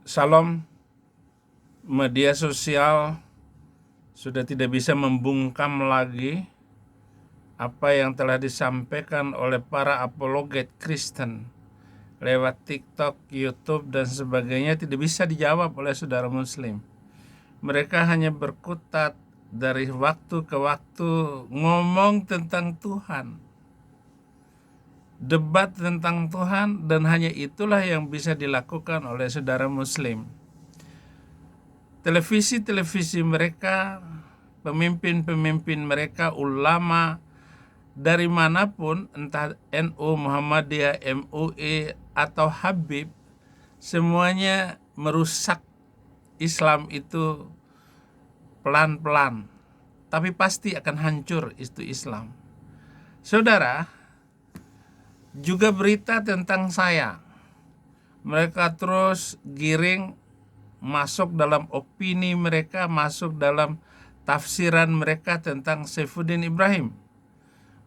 Salam, media sosial sudah tidak bisa membungkam lagi apa yang telah disampaikan oleh para apologet Kristen lewat TikTok, YouTube, dan sebagainya tidak bisa dijawab oleh saudara Muslim. Mereka hanya berkutat dari waktu ke waktu ngomong tentang Tuhan, debat tentang Tuhan, dan hanya itulah yang bisa dilakukan oleh saudara Muslim. Televisi-televisi mereka, pemimpin-pemimpin mereka, ulama dari manapun, entah NU, Muhammadiyah, MUI, atau Habib, semuanya merusak Islam itu pelan-pelan, tapi pasti akan hancur itu Islam. Saudara, juga berita tentang saya, mereka terus giring masuk dalam opini mereka, masuk dalam tafsiran mereka tentang Saifuddin Ibrahim.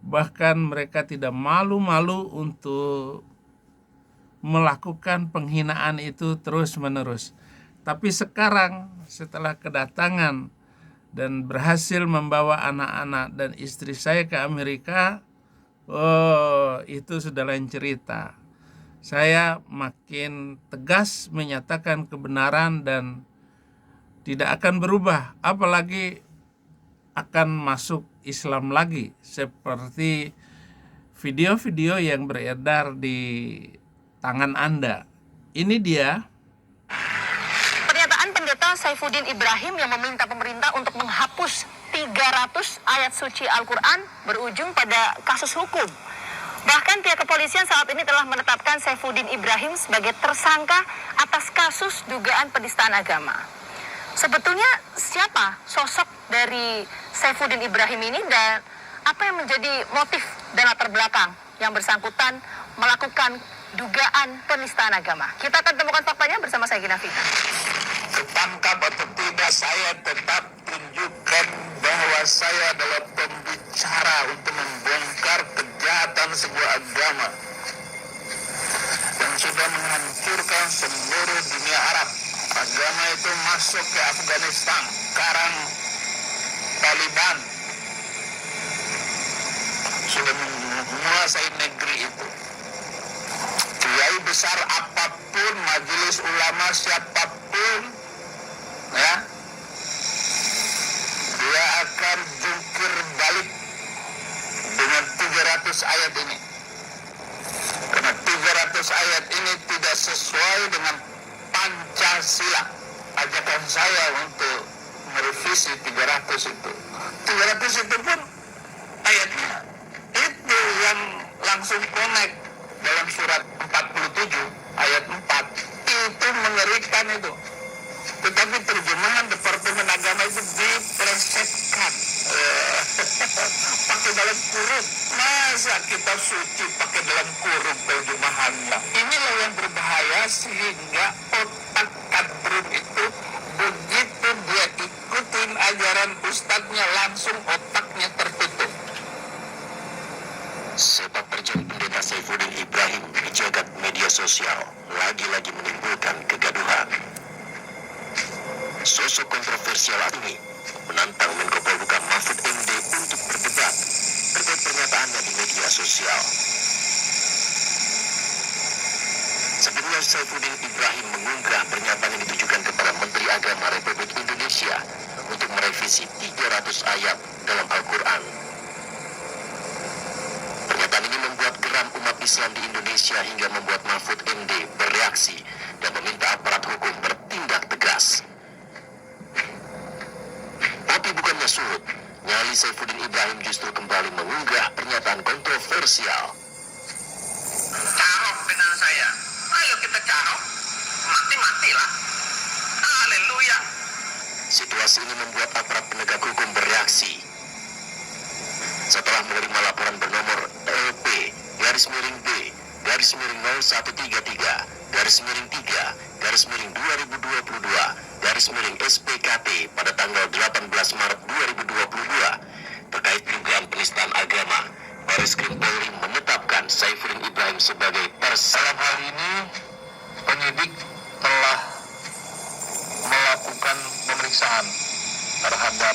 Bahkan mereka tidak malu-malu untuk melakukan penghinaan itu terus-menerus. Tapi sekarang setelah kedatangan dan berhasil membawa anak-anak dan istri saya ke Amerika, itu sudah lain cerita. Saya makin tegas menyatakan kebenaran dan tidak akan berubah, apalagi akan masuk Islam lagi, seperti video-video yang beredar di tangan Anda. Ini dia pernyataan pendeta Saifuddin Ibrahim yang meminta pemerintah untuk menghapus 300 ayat suci Al-Quran berujung pada kasus hukum. Bahkan pihak kepolisian saat ini telah menetapkan Saifuddin Ibrahim sebagai tersangka atas kasus dugaan penistaan agama. Sebetulnya siapa sosok dari Saifuddin Ibrahim ini dan apa yang menjadi motif dan latar belakang yang bersangkutan melakukan dugaan penistaan agama? Kita akan temukan faktanya bersama saya, Gina Fika. Ketangkap atau tidak, saya tetap tunjukkan bahwa saya adalah pembicara untuk membongkar kejahatan sebuah agama yang sudah menghancurkan seluruh dunia Arab. Agama itu masuk ke Afghanistan, sekarang Taliban sudah menguasai negeri itu. Kiai besar apapun, majelis ulama siapapun, ya, dia akan jungkir balik dengan 300 ayat ini. Karena 300 ayat ini tidak sesuai dengan Pancasila. Ajakan saya untuk merevisi 300 itu. 300 itu pun ayatnya itu yang langsung connect dalam surat 47 ayat 4. Itu mengerikan itu. Tetapi terjemahan Departemen Agama itu dipelesetkan, pakai dalam kurung. Masa kita suci pakai dalam kurung terjemahannya? Inilah yang berbahaya, sehingga otak kadrun itu begitu dia ikutin ajaran ustadznya, langsung otaknya tertutup. Sepak terjang pendeta Saifuddin Ibrahim di jagat media sosial lagi-lagi menimbulkan kegaduhan. Sosok kontroversial ini menantang Menko Polhukam Mahfud MD untuk berdebat terkait pernyataannya di media sosial. Sebelumnya Saifuddin Ibrahim mengunggah pernyataan yang ditujukan kepada Menteri Agama Republik Indonesia untuk merevisi 300 ayat dalam Al-Quran. Pernyataan ini membuat geram umat Islam di Indonesia hingga membuat Mahfud MD bereaksi dan meminta aparat hukum bertindak tegas. Tapi bukannya surut, nyali Saifuddin Ibrahim justru kembali mengunggah pernyataan kontroversial. Carok dengan saya, ayo kita carok, mati-matilah. Haleluya. Situasi ini membuat aparat penegak hukum bereaksi. Setelah menerima laporan bernomor LP-B-3-3-3-2022-SPKT pada tanggal 18 Maret 2022 terkait dugaan penistaan agama, Bareskrim Polri menetapkan Saifuddin Ibrahim sebagai tersangka. Dalam hal ini penyidik telah terhadap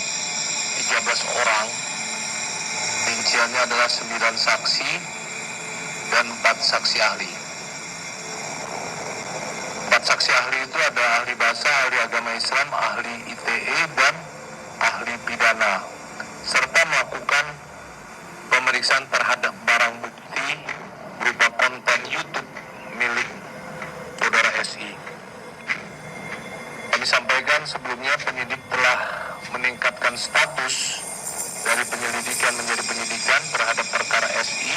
13 orang. Rinciannya adalah 9 saksi dan 4 saksi ahli. 4 saksi ahli itu ada ahli bahasa, ahli agama Islam, ahli ITE, dan ahli pidana, serta melakukan pemeriksaan terhadap barang bukti berupa konten YouTube milik saudara SI. Kami sampaikan sebelumnya penyidik telah meningkatkan status dari penyelidikan menjadi penyidikan terhadap perkara SI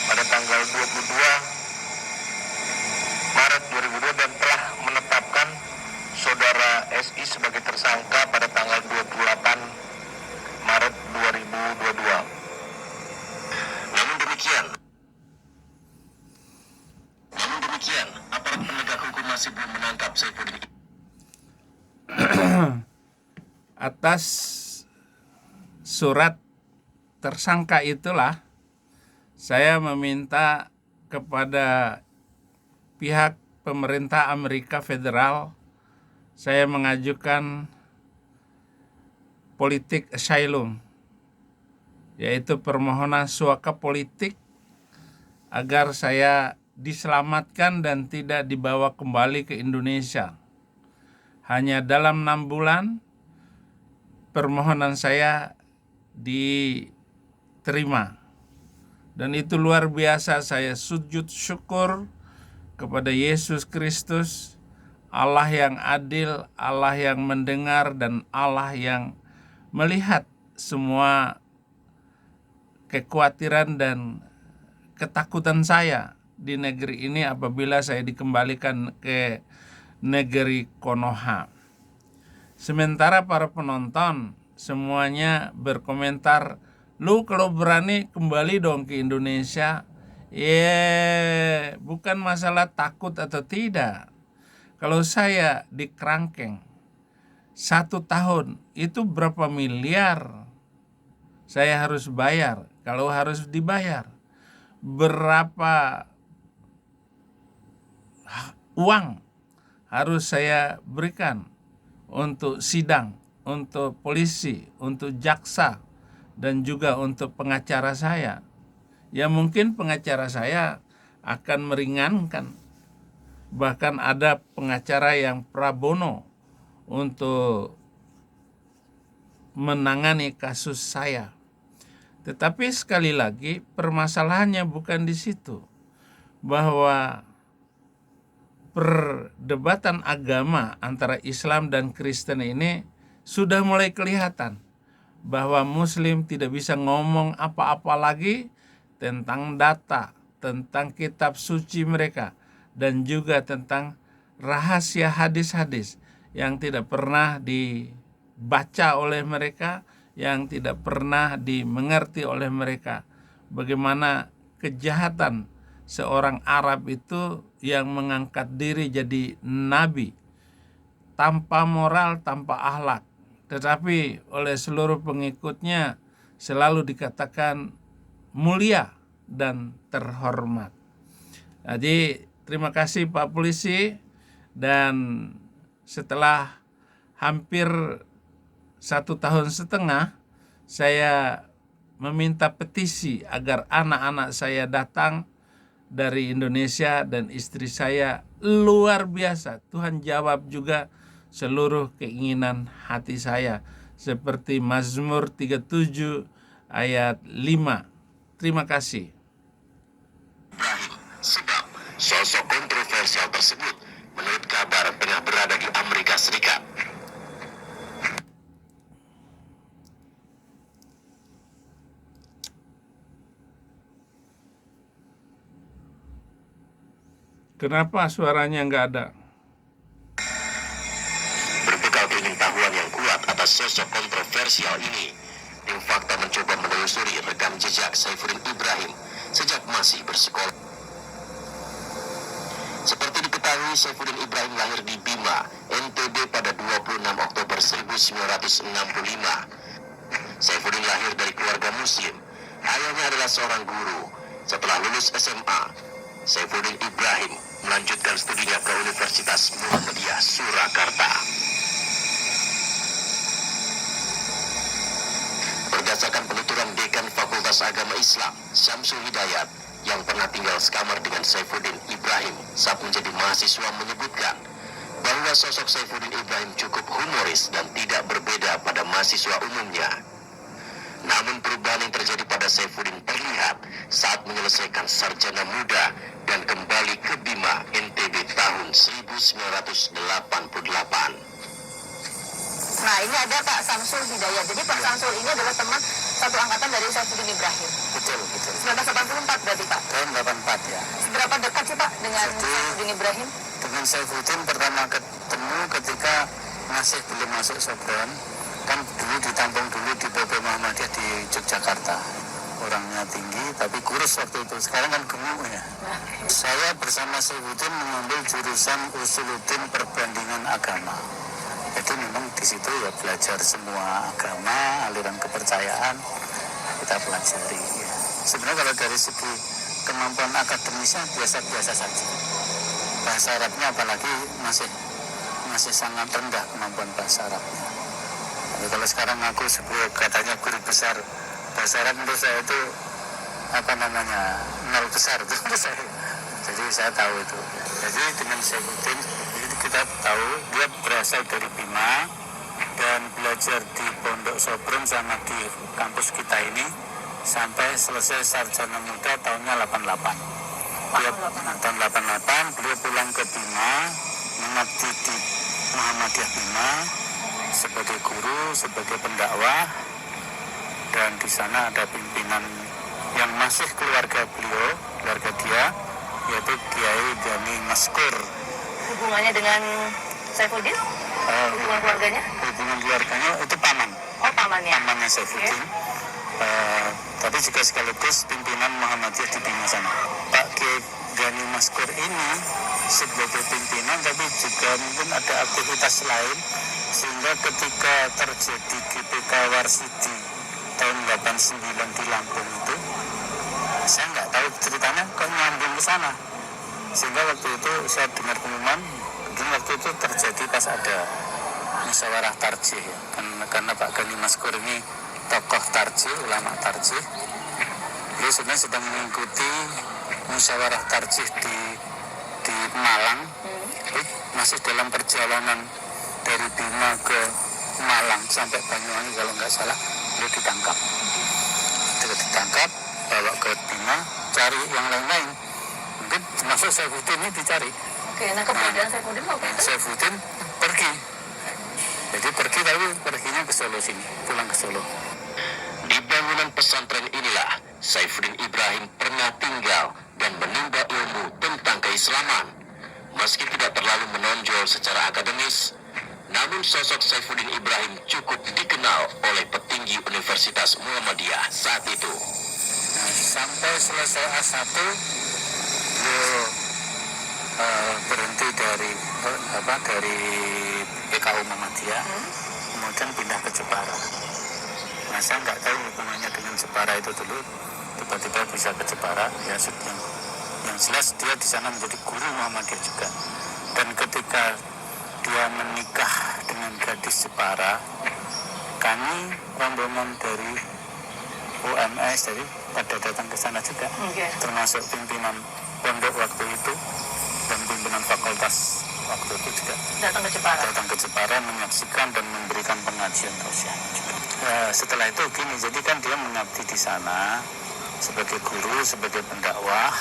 pada tanggal 22 Maret 2002 dan telah menetapkan saudara SI sebagai tersangka pada tanggal 28 Maret 2022. Namun demikian, aparat penegak hukum masih belum menangkap Saifuddin. Atas surat tersangka itulah saya meminta kepada pihak pemerintah Amerika Federal, saya mengajukan politik asylum, yaitu permohonan suaka politik agar saya diselamatkan dan tidak dibawa kembali ke Indonesia. Hanya dalam 6 bulan permohonan saya diterima. Dan itu luar biasa, saya sujud syukur kepada Yesus Kristus, Allah yang adil, Allah yang mendengar, dan Allah yang melihat semua kekhawatiran dan ketakutan saya di negeri ini apabila saya dikembalikan ke negeri Konoha. Sementara para penonton semuanya berkomentar, lu kalau berani kembali dong ke Indonesia. Bukan masalah takut atau tidak. Kalau saya di kerangkeng 1 tahun, itu berapa miliar saya harus bayar? Kalau harus dibayar, berapa uang harus saya berikan untuk sidang, untuk polisi, untuk jaksa, dan juga untuk pengacara saya. Ya mungkin pengacara saya akan meringankan. Bahkan ada pengacara yang pro bono untuk menangani kasus saya. Tetapi sekali lagi permasalahannya bukan di situ. Bahwa perdebatan agama antara Islam dan Kristen ini sudah mulai kelihatan. Bahwa Muslim tidak bisa ngomong apa-apa lagi tentang data, tentang kitab suci mereka, dan juga tentang rahasia hadis-hadis yang tidak pernah dibaca oleh mereka, yang tidak pernah dimengerti oleh mereka. Bagaimana kejahatan seorang Arab itu yang mengangkat diri jadi nabi tanpa moral, tanpa akhlak, tetapi oleh seluruh pengikutnya selalu dikatakan mulia dan terhormat. Jadi terima kasih Pak Polisi, dan setelah hampir 1,5 tahun saya meminta petisi agar anak-anak saya datang dari Indonesia dan istri saya. Luar biasa, Tuhan jawab juga seluruh keinginan hati saya, seperti Mazmur 37 ayat 5. Terima kasih. Ibrahim, sebab sosok kontroversial tersebut menurut kabar tengah berada di Amerika Serikat. Kenapa suaranya nggak ada? Berbekal pengetahuan yang kuat atas sosok kontroversial ini, tim fakta mencoba menelusuri rekam jejak Saifuddin Ibrahim sejak masih bersekolah. Seperti diketahui, Saifuddin Ibrahim lahir di Bima, NTB pada 26 Oktober 1965. Saifuddin lahir dari keluarga Muslim. Ayahnya adalah seorang guru. Setelah lulus SMA, Saifuddin Ibrahim melanjutkan studinya ke Universitas Muhammadiyah Surakarta. Dekan Fakultas Agama Islam, Syamsul Hidayat, yang pernah tinggal sekamar dengan Saifuddin Ibrahim saat menjadi mahasiswa menyebutkan bahwa sosok Saifuddin Ibrahim cukup humoris dan tidak berbeda pada mahasiswa umumnya. Namun perubahan yang terjadi pada Saifuddin terlihat saat menyelesaikan sarjana muda dan kembali ke Bima NTB tahun 1988. Nah, ini ada Pak Samsul Hidayat. Jadi Pak Samsul ini adalah teman satu angkatan dari Saifuddin Ibrahim. Betul. 1984 berarti Pak. Tahun 84 ya. Seberapa dekat sih Pak dengan Saifuddin Ibrahim? Dengan Saifuddin pertama ketemu ketika masih belum masuk Sopron. Kan dulu ditampung dulu di PP Muhammadiyah di Yogyakarta. Orangnya tinggi tapi kurus waktu itu. Sekarang kan gemuk ya. Saya bersama Saifuddin mengambil jurusan Usuluddin Perbandingan Agama. Jadi memang di situ ya belajar semua agama, aliran kepercayaan kita pelajari. Ya. Sebenarnya kalau dari segi kemampuan akademisnya biasa-biasa saja. Bahasa Arabnya apalagi masih sangat rendah kemampuan bahasa Arabnya. Jadi kalau sekarang aku sebuah katanya guru besar bahasa Arab, menurut saya itu nol besar itu menurut saya. Jadi saya tahu itu. Jadi dengan Saifuddin kita tahu dia berasal dari Bima dan belajar di Pondok Sopron sama di kampus kita ini sampai selesai sarjana muda tahunnya 88. Tahun 88 beliau pulang ke Bima, mengabdi di Muhammadiyah Bima sebagai guru, sebagai pendakwah, dan di sana ada pimpinan yang masih keluarga beliau, keluarga dia, yaitu Kiai Dani Maskur. Hubungannya dengan Saifuddin? Hubungan keluarganya? Hubungan keluarganya itu paman. Oh, pamannya. Pamannya Saifuddin. Tapi juga sekaligus pimpinan Muhammadiyah di Bima sana. Pak Kiai Dani Maskur ini sebagai pimpinan tapi juga mungkin ada aktivitas lain sehingga ketika terjadi GPK Warsidi tahun 89 di Lampung itu, saya nggak tahu ceritanya kok nyambung ke sana. Sehingga waktu itu saya dengar pengumuman, mungkin waktu itu terjadi pas ada musyawarah tarjih ya. Karena Pak Gani Maskur ini tokoh tarjih, ulama tarjih. Beliau sebenarnya sedang mengikuti musyawarah tarjih di Malang. Masih dalam perjalanan dari Bima ke Malang sampai Banyuwangi kalau nggak salah, beliau ditangkap. Ditangkap, bawa ke Bima, cari yang lain-lain. Mungkin termasuk Saifuddin ini dicari. Oke, nah keberadaan Saifuddin waktu itu? Saifuddin pergi. Jadi pergi tapi perginya ke Solo sini, pulang ke Solo. Di bangunan pesantren inilah Saifuddin Ibrahim pernah tinggal dan menimba ilmu tentang keislaman. Meski tidak terlalu menonjol secara akademis, namun sosok Saifuddin Ibrahim cukup dikenal oleh petinggi Universitas Muhammadiyah saat itu. Nah, sampai selesai A1, beliau berhenti dari PKU Muhammadiyah, kemudian pindah ke Jepara. Nah, saya nggak tahu hubungannya dengan Jepara itu dulu, tiba-tiba bisa ke Jepara. Ya, yang jelas dia di sana menjadi guru Muhammadiyah juga. Dan ketika dia menikah dengan gadis Jepara, kami rombongan dari UMS jadi pada datang ke sana juga, termasuk pimpinan pondok waktu itu dan pimpinan fakultas waktu itu juga datang ke Jepara menyaksikan dan memberikan pengajian tausiah juga. Setelah itu gini, jadi kan dia mengabdi di sana sebagai guru, sebagai pendakwah.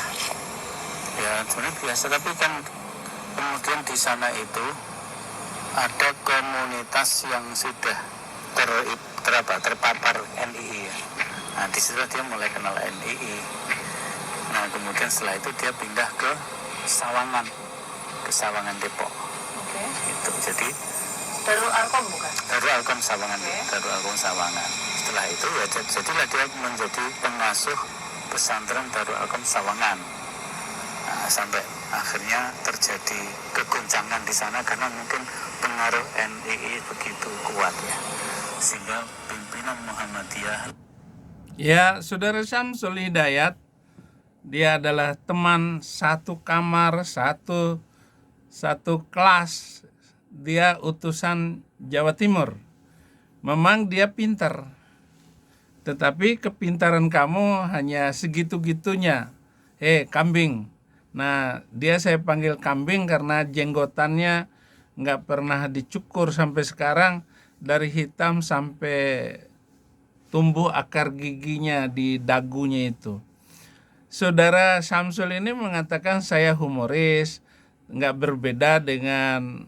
Ya sebenarnya biasa, tapi kan kemudian di sana itu ada komunitas yang sudah terpapar NII ya. Nah di situ dia mulai kenal NII. Nah kemudian setelah itu dia pindah ke Sawangan Depok. Itu jadi Darul Arkom bukan? Darul Arkom Sawangan. Darul Arkom Sawangan. Setelah itu ya jadilah dia menjadi pengasuh pesantren Darul Arkom Sawangan. Nah, sampai akhirnya terjadi kegoncangan di sana karena mungkin pengaruh NII begitu kuat ya, sehingga pimpinan Muhammadiyah. Ya, Saudara Syamsul Hidayat, dia adalah teman satu kamar, satu kelas. Dia utusan Jawa Timur. Memang dia pintar. Tetapi kepintaran kamu hanya segitu-gitunya. Kambing. Nah, dia saya panggil kambing karena jenggotannya nggak pernah dicukur sampai sekarang, dari hitam sampai tumbuh akar giginya di dagunya itu. Saudara Samsul ini mengatakan saya humoris, nggak berbeda dengan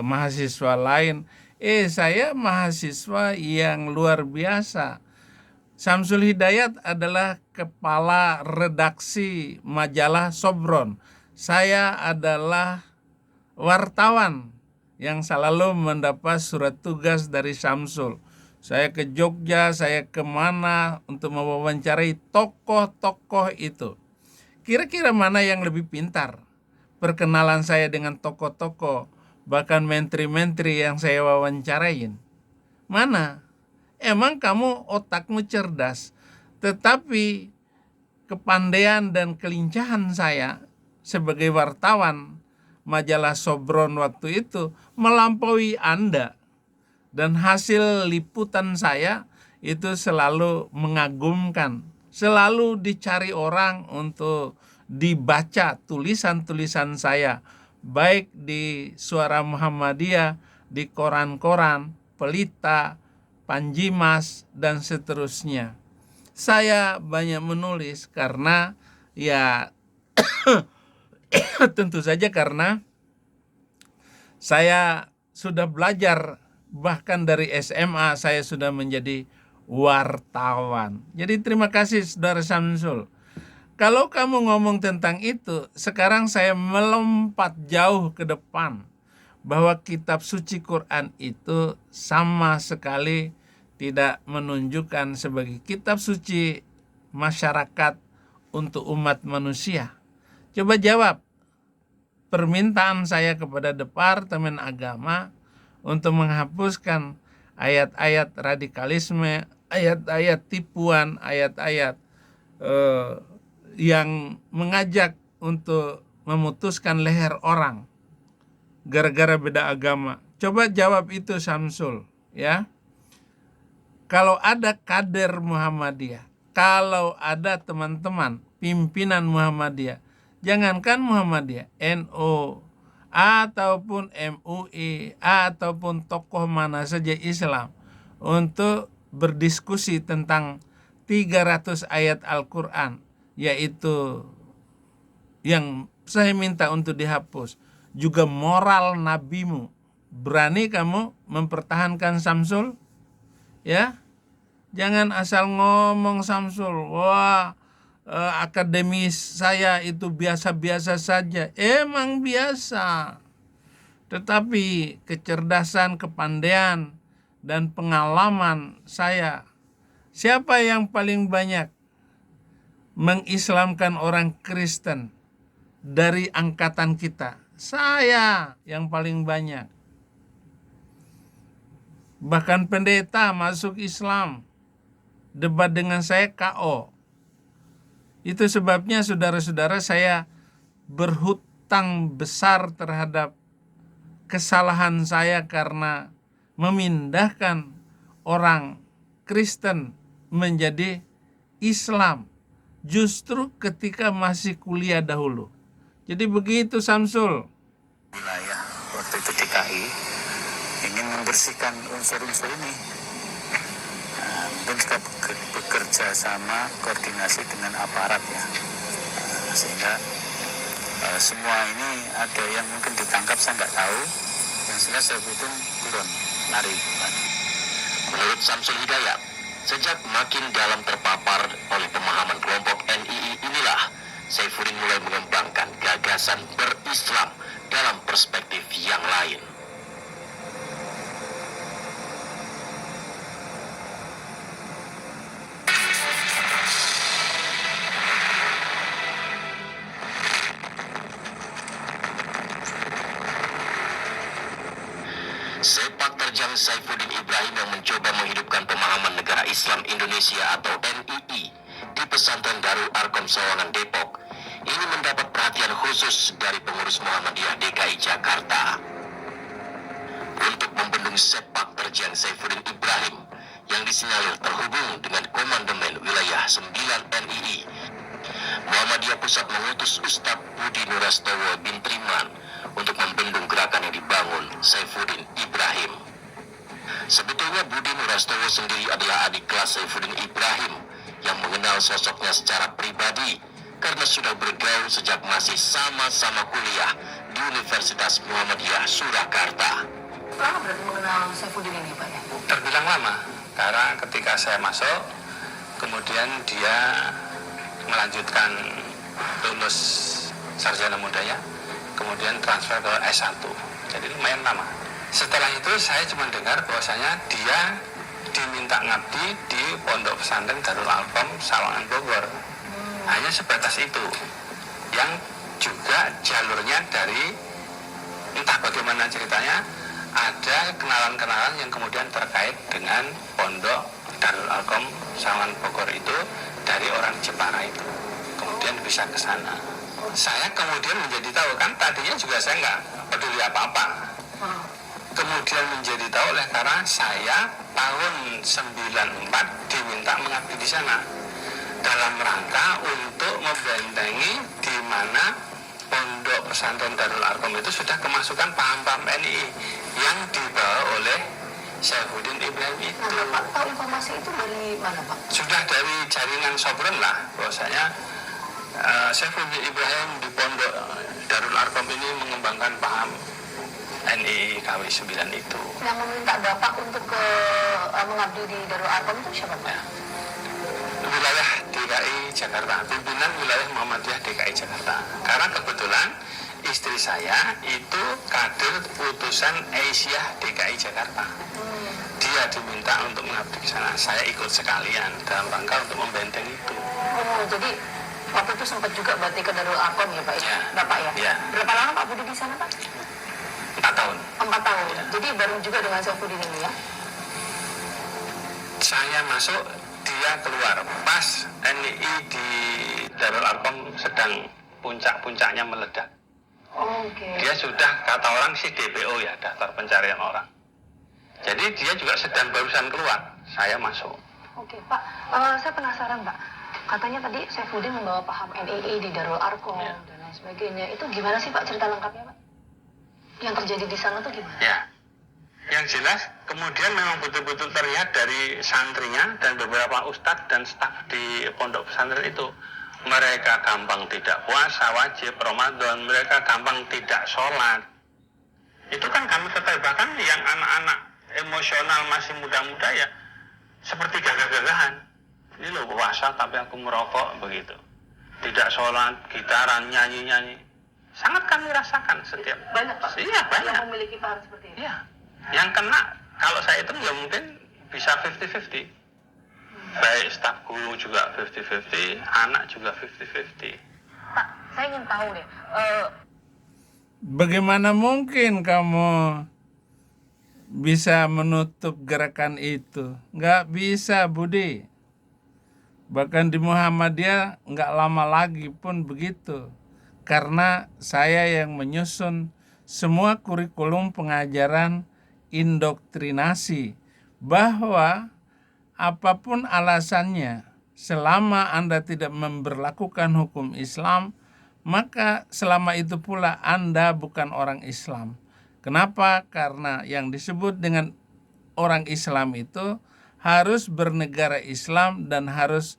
mahasiswa lain. Saya mahasiswa yang luar biasa. Samsul Hidayat adalah kepala redaksi majalah Sobron. Saya adalah wartawan yang selalu mendapat surat tugas dari Samsul. Saya ke Jogja, saya kemana untuk mewawancarai tokoh-tokoh itu. Kira-kira mana yang lebih pintar? Perkenalan saya dengan tokoh-tokoh, bahkan menteri-menteri yang saya wawancarain. Mana? Emang kamu otakmu cerdas, tetapi kepandaian dan kelincahan saya sebagai wartawan majalah Sobron waktu itu melampaui Anda. Dan hasil liputan saya itu selalu mengagumkan. Selalu dicari orang untuk dibaca tulisan-tulisan saya. Baik di Suara Muhammadiyah, di koran-koran, Pelita, Panjimas, dan seterusnya. Saya banyak menulis karena ya tentu saja karena saya sudah belajar, bahkan dari SMA saya sudah menjadi wartawan. Jadi terima kasih Saudara Samsul. Kalau kamu ngomong tentang itu, sekarang saya melompat jauh ke depan. Bahwa kitab suci Quran itu sama sekali tidak menunjukkan sebagai kitab suci masyarakat untuk umat manusia. Coba jawab permintaan saya kepada Departemen Agama untuk menghapuskan ayat-ayat radikalisme, ayat-ayat tipuan, ayat-ayat yang mengajak untuk memutuskan leher orang gara-gara beda agama. Coba jawab itu Samsul, ya. Kalau ada kader Muhammadiyah, kalau ada teman-teman pimpinan Muhammadiyah, jangankan Muhammadiyah, NU ataupun MUI ataupun tokoh mana saja Islam untuk berdiskusi tentang 300 ayat Al-Quran, yaitu yang saya minta untuk dihapus, juga moral nabimu. Berani kamu mempertahankan Samsul? Ya, jangan asal ngomong Samsul. Wah, akademis saya itu biasa-biasa saja. Emang biasa. Tetapi kecerdasan, kepandaian, dan pengalaman saya. Siapa yang paling banyak mengislamkan orang Kristen dari angkatan kita? Saya yang paling banyak. Bahkan pendeta masuk Islam, debat dengan saya KO. Itu sebabnya saudara-saudara saya berhutang besar terhadap kesalahan saya karena memindahkan orang Kristen menjadi Islam justru ketika masih kuliah dahulu. Jadi begitu Samsul. Wilayah waktu itu DKI ingin membersihkan unsur-unsur ini. Mungkin juga bekerja sama koordinasi dengan aparat ya. Sehingga semua ini ada yang mungkin ditangkap saya nggak tahu. Yang jelas saya hitung turun lari. Menurut Samsul Hidayat, sejak makin dalam terpapar oleh pemahaman kelompok NII inilah Saifuddin mulai mengembangkan gagasan berislam dalam perspektif yang lain. Sepak terjang Saifuddin Ibrahim yang mencoba menghidupkan pemahaman negara Islam Indonesia atau NII di Pesantren Darul Arkom Sawangan Depok ini mendapat perhatian khusus dari pengurus Muhammadiyah DKI Jakarta. Untuk membendung sepak terjang Saifuddin Ibrahim yang disinyalir terhubung dengan 9 NII. Muhammadiyah Pusat mengutus Ustadz Budi Nurastowo bin Triman untuk membendung gerakan yang dibangun Saifuddin Ibrahim. Sebetulnya Budi Nurastowo sendiri adalah adik kelas Saifuddin Ibrahim yang mengenal sosoknya secara pribadi karena sudah bergaul sejak masih sama-sama kuliah di Universitas Muhammadiyah Surakarta. Lama berarti mengenal Saifuddin ini, Pak ya? Terbilang lama, karena ketika saya masuk, kemudian dia melanjutkan lulus sarjana muda ya, kemudian transfer ke S1, jadi lumayan lama. Setelah itu saya cuma dengar bahwasanya dia diminta ngabdi di Pondok Pesantren Darul Alkom Sawangan Bogor. Hanya sebatas itu, yang juga jalurnya dari entah bagaimana ceritanya, ada kenalan-kenalan yang kemudian terkait dengan Pondok Darul Alkom Sawangan Bogor itu dari orang Jepara itu, kemudian bisa ke sana. Saya kemudian menjadi tahu, kan tadinya juga saya nggak peduli apa-apa. Kemudian menjadi tahu oleh karena saya tahun 94 diminta mengabdi di sana dalam rangka untuk membentengi di mana Pondok Pesantren Darul Arkom itu sudah kemasukan paham-paham NII yang dibawa oleh Saifuddin Ibrahim itu. Nah, Bapak tahu informasi itu dari mana, Pak? Sudah dari jaringan Sobren lah, bahwasanya Saifuddin Ibrahim di Pondok Darul Arkom ini mengembangkan paham NII KW 9 itu. Yang meminta Bapak untuk mengabdi di Darul Arkom itu siapa, Pak? Ya. Wilayah DKI Jakarta, pimpinan wilayah Muhammadiyah DKI Jakarta. Karena kebetulan istri saya itu kader utusan Aisyah DKI Jakarta. Dia diminta untuk mengabdi ke sana. Saya ikut sekalian dalam rangka untuk membenteng itu. Oh, jadi waktu itu sempat juga berarti ke Darul Arkom ya, Pak? Ya. Bapak ya? Ya. Berapa lama Pak Budi di sana, Pak? 4 tahun. 4 tahun. Ya. Jadi baru juga dengan Saifuddin ini ya? Saya masuk, dia keluar. Pas NII di Darul Arkom sedang puncak-puncaknya meledak. Oh, oke. Dia sudah, kata orang sih DPO ya, daftar pencarian orang. Jadi dia juga sedang barusan keluar, saya masuk. Oke, Pak. Saya penasaran, Pak. Katanya tadi Saifuddin membawa paham NII di Darul Arkom Ya. dan lain sebagainya. Itu gimana sih, Pak, cerita lengkapnya, Pak? Yang terjadi di sana tuh gimana? Ya, yang jelas kemudian memang betul-betul terlihat dari santrinya dan beberapa ustadz dan staf di pondok pesantren itu. Mereka gampang tidak puasa wajib Ramadan, mereka gampang tidak sholat. Itu kan kami ketahui, bahkan yang anak-anak emosional masih muda-muda ya seperti gagah-gagahan. Ini loh puasa tapi aku merokok begitu. Tidak sholat, gitaran, nyanyi-nyanyi. Sangat kami rasakan setiap. Banyak, Pak? Iya, banyak. Yang memiliki paham seperti ini? Iya. Yang kena kalau saya hitung ya mungkin bisa 50-50. Baik staf guru juga 50-50, anak juga 50-50. Pak, saya ingin tahu deh. Bagaimana mungkin kamu bisa menutup gerakan itu? Nggak bisa, Budi. Bahkan di Muhammadiyah nggak lama lagi pun begitu. Karena saya yang menyusun semua kurikulum pengajaran indoktrinasi, bahwa apapun alasannya, selama Anda tidak memberlakukan hukum Islam, maka selama itu pula Anda bukan orang Islam. Kenapa? Karena yang disebut dengan orang Islam itu harus bernegara Islam dan harus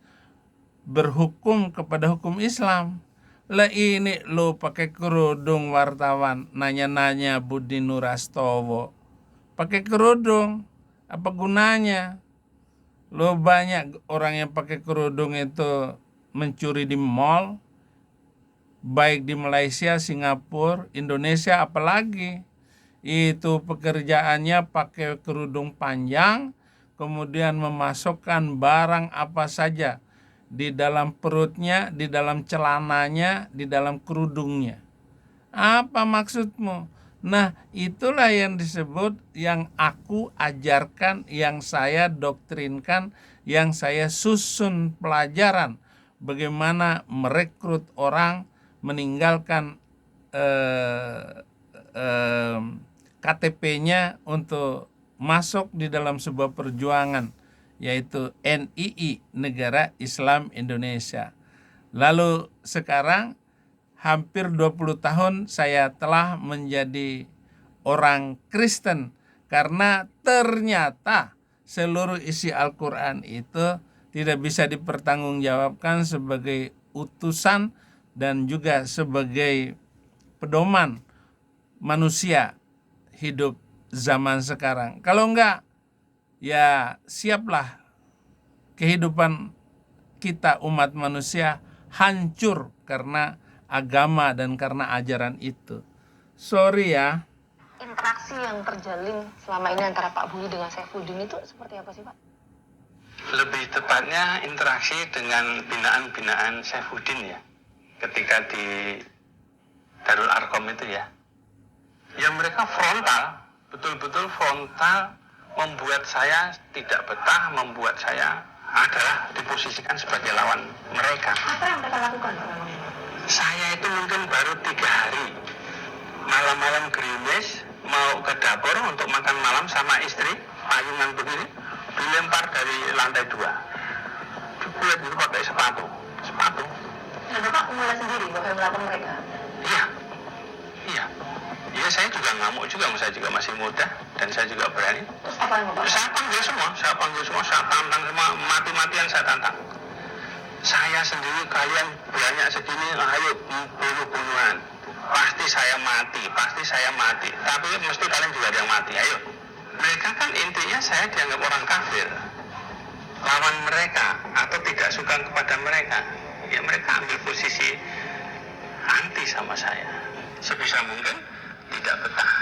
berhukum kepada hukum Islam. Lah ini lo pakai kerudung wartawan nanya-nanya Budi Nurastowo. Pakai kerudung, apa gunanya? Lo banyak orang yang pakai kerudung itu mencuri di mall, baik di Malaysia, Singapura, Indonesia apalagi. Itu pekerjaannya pakai kerudung panjang, kemudian memasukkan barang apa saja di dalam perutnya, di dalam celananya, di dalam kerudungnya. Apa maksudmu? Nah, itulah yang disebut, yang aku ajarkan, yang saya doktrinkan, yang saya susun pelajaran. Bagaimana merekrut orang meninggalkan KTP-nya untuk masuk di dalam sebuah perjuangan yaitu NII, Negara Islam Indonesia. Lalu sekarang hampir 20 tahun saya telah menjadi orang Kristen karena ternyata seluruh isi Al-Quran itu tidak bisa dipertanggungjawabkan sebagai utusan dan juga sebagai pedoman manusia hidup zaman sekarang. Kalau enggak, ya siaplah kehidupan kita umat manusia hancur karena agama dan karena ajaran itu. Sorry ya. Interaksi yang terjalin selama ini antara Pak Budi dengan Saifuddin itu seperti apa sih Pak? Lebih tepatnya interaksi dengan binaan-binaan Saifuddin ya. Ketika di Darul Arkom itu ya. Yang mereka frontal, betul-betul frontal, membuat saya tidak betah, membuat saya adalah diposisikan sebagai lawan mereka. Apa yang mereka lakukan? Saya itu mungkin baru 3 hari malam-malam gerimis mau ke dapur untuk makan malam sama istri, payungan begini, dilempar dari lantai 2. Dibuat itu pakai sepatu. Nah, Bapak mulai sendiri, Bapak melakukan mereka? Iya, saya juga ngamuk juga, saya juga masih muda dan saya juga berani. Terus apa yang Bapak? Saya panggil semua, saya tantang semua, mati-matian saya tantang. Saya sendiri, kalian banyak segini, ayo bunuh-bunuhan. Pasti saya mati. Tapi mesti kalian juga ada yang mati, ayo. Mereka kan intinya saya dianggap orang kafir. Lawan mereka atau tidak suka kepada mereka. Ya mereka ambil posisi anti sama saya. Sebisa mungkin tidak betah.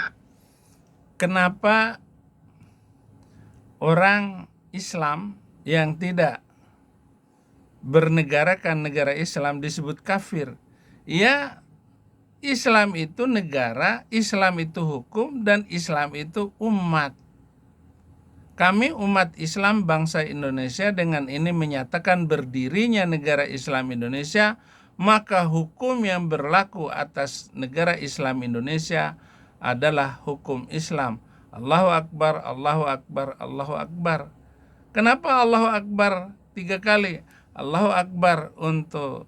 Kenapa orang Islam yang tidak bernegarakan negara Islam disebut kafir? Ya, Islam itu negara, Islam itu hukum, dan Islam itu umat. Kami umat Islam bangsa Indonesia dengan ini menyatakan berdirinya negara Islam Indonesia, maka hukum yang berlaku atas negara Islam Indonesia adalah hukum Islam. Allahu Akbar, Allahu Akbar, Allahu Akbar. Kenapa Allahu Akbar 3 kali? Allahu Akbar untuk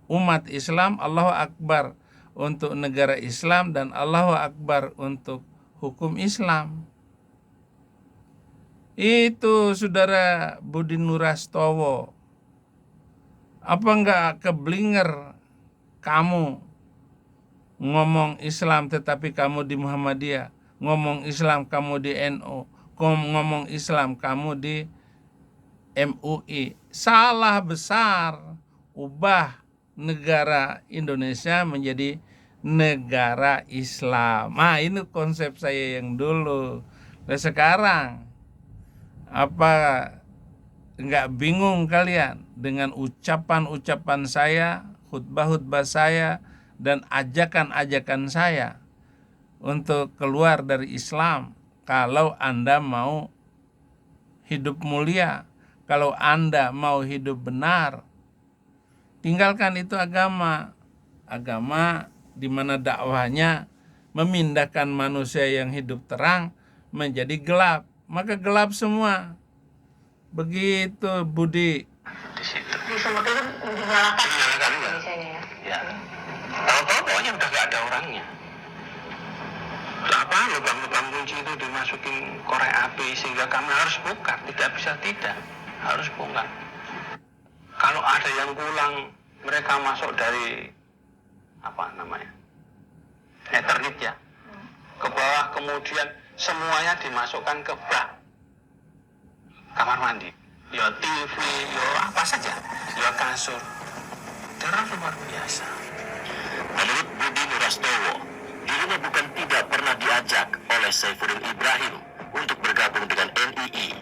umat Islam, Allahu Akbar untuk negara Islam, dan Allahu Akbar untuk hukum Islam. Itu Saudara Budi Nurastowo. Apa enggak keblinger kamu ngomong Islam tetapi kamu di Muhammadiyah, ngomong Islam kamu di NU, ngomong Islam kamu di MUI? Salah besar. Ubah negara Indonesia menjadi negara Islam. Nah, ini konsep saya yang dulu. Nah, sekarang apa enggak bingung kalian dengan ucapan-ucapan saya, khutbah-khutbah saya, dan ajakan-ajakan saya untuk keluar dari Islam? Kalau Anda mau hidup mulia, kalau Anda mau hidup benar, tinggalkan itu agama di mana dakwahnya memindahkan manusia yang hidup terang menjadi gelap, maka gelap semua. Begitu Budi. Di situ. Di Sumatera kan menyalahkan Indonesia ya? Ya. Tahu-tahu pokoknya udah gak ada orangnya. Apa lubang-lubang kunci itu dimasukin korek api sehingga kami harus buka, tidak bisa tidak, harus buka. Kalau ada yang pulang, mereka masuk dari Ethernet ya, ke bawah, kemudian semuanya dimasukkan ke bak kamar mandi, ya TV, ya apa saja, ya kasur. Terang luar biasa. Menurut Budi Nurastowo, dirinya bukan tidak pernah diajak oleh Saifuddin Ibrahim untuk bergabung dengan NII.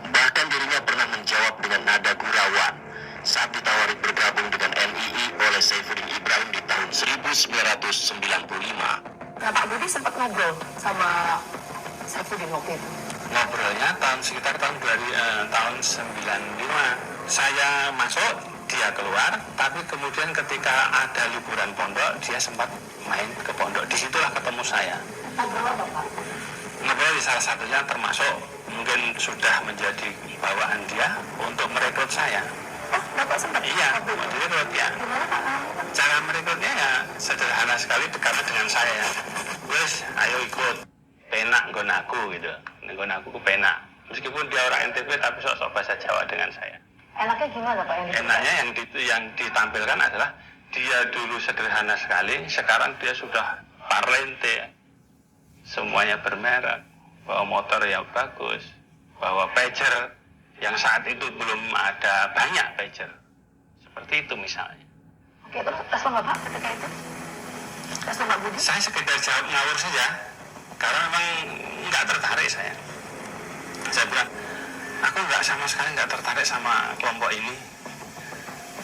Bahkan dirinya pernah menjawab dengan nada gurauan saat ditawari bergabung dengan NII oleh Saifuddin Ibrahim di tahun 1995. Nah, Pak Budi sempat ngobrol sama Saifuddin waktu itu. Ngobrolnya sekitar tahun 95. Saya masuk, dia keluar, tapi kemudian ketika ada liburan pondok, dia sempat main ke pondok. Disitulah ketemu saya. Ngobrol apa, Pak? Ngobrol salah satunya termasuk mungkin sudah menjadi bawaan dia untuk merekrut saya. Oh, Bapak sempat? Iya, merekrut ya. Gimana Pak? Cara merekrutnya ya sederhana sekali karena dengan saya. Wes, ayo ikut. Penak nggon aku gitu. Nggon aku ku penak. Meskipun dia orang NTB tapi sok-sok bahasa Jawa dengan saya. Enaknya gimana Pak? Enaknya yang ditampilkan adalah dia dulu sederhana sekali, sekarang dia sudah parlente. Semuanya bermerek, bawa motor yang bagus, bawa pager yang saat itu belum ada banyak pager. Seperti itu misalnya. Oke, terus respon Bapak ketika itu? Respon Pak Budi? Saya sekedar jawab ngawur saja, karena memang nggak tertarik saya. Saya bilang, aku nggak sama sekali nggak tertarik sama kelompok ini.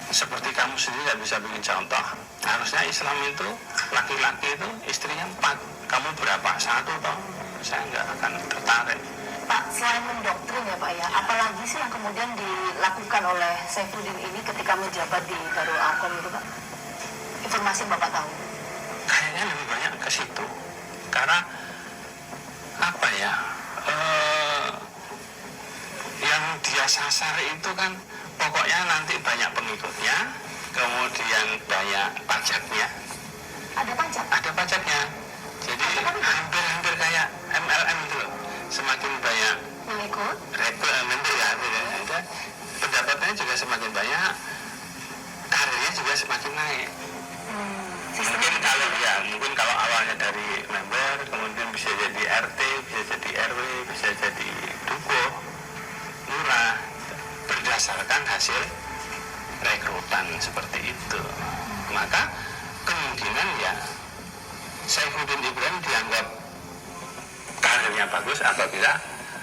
Seperti kamu sendiri nggak bisa bikin contoh. Harusnya Islam itu, laki-laki itu istrinya 4. Kamu berapa? 1 toh? Saya nggak akan tertarik. Pak, selain mendoktrin ya Pak ya, apalagi sih yang kemudian dilakukan oleh Saifuddin ini ketika menjabat di Darul Arkom itu Pak? Informasi yang Bapak tahu? Kayaknya lebih banyak ke situ. Karena apa ya? Yang dia sasar itu kan pokoknya nanti banyak pengikutnya, kemudian banyak pajaknya. Ada pajak? Ada pajaknya. Jadi hampir kayak MLM itu loh. Semakin banyak Yang ikut? member ya, pendapatannya juga semakin banyak, karirnya juga semakin naik. Mungkin kalau awalnya dari member, kemudian bisa jadi RT, bisa jadi RW, bisa jadi dukuh, lurah, berdasarkan hasil rekrutan seperti itu. Maka kemungkinan ya Saifuddin Ibrahim dianggap karirnya bagus apabila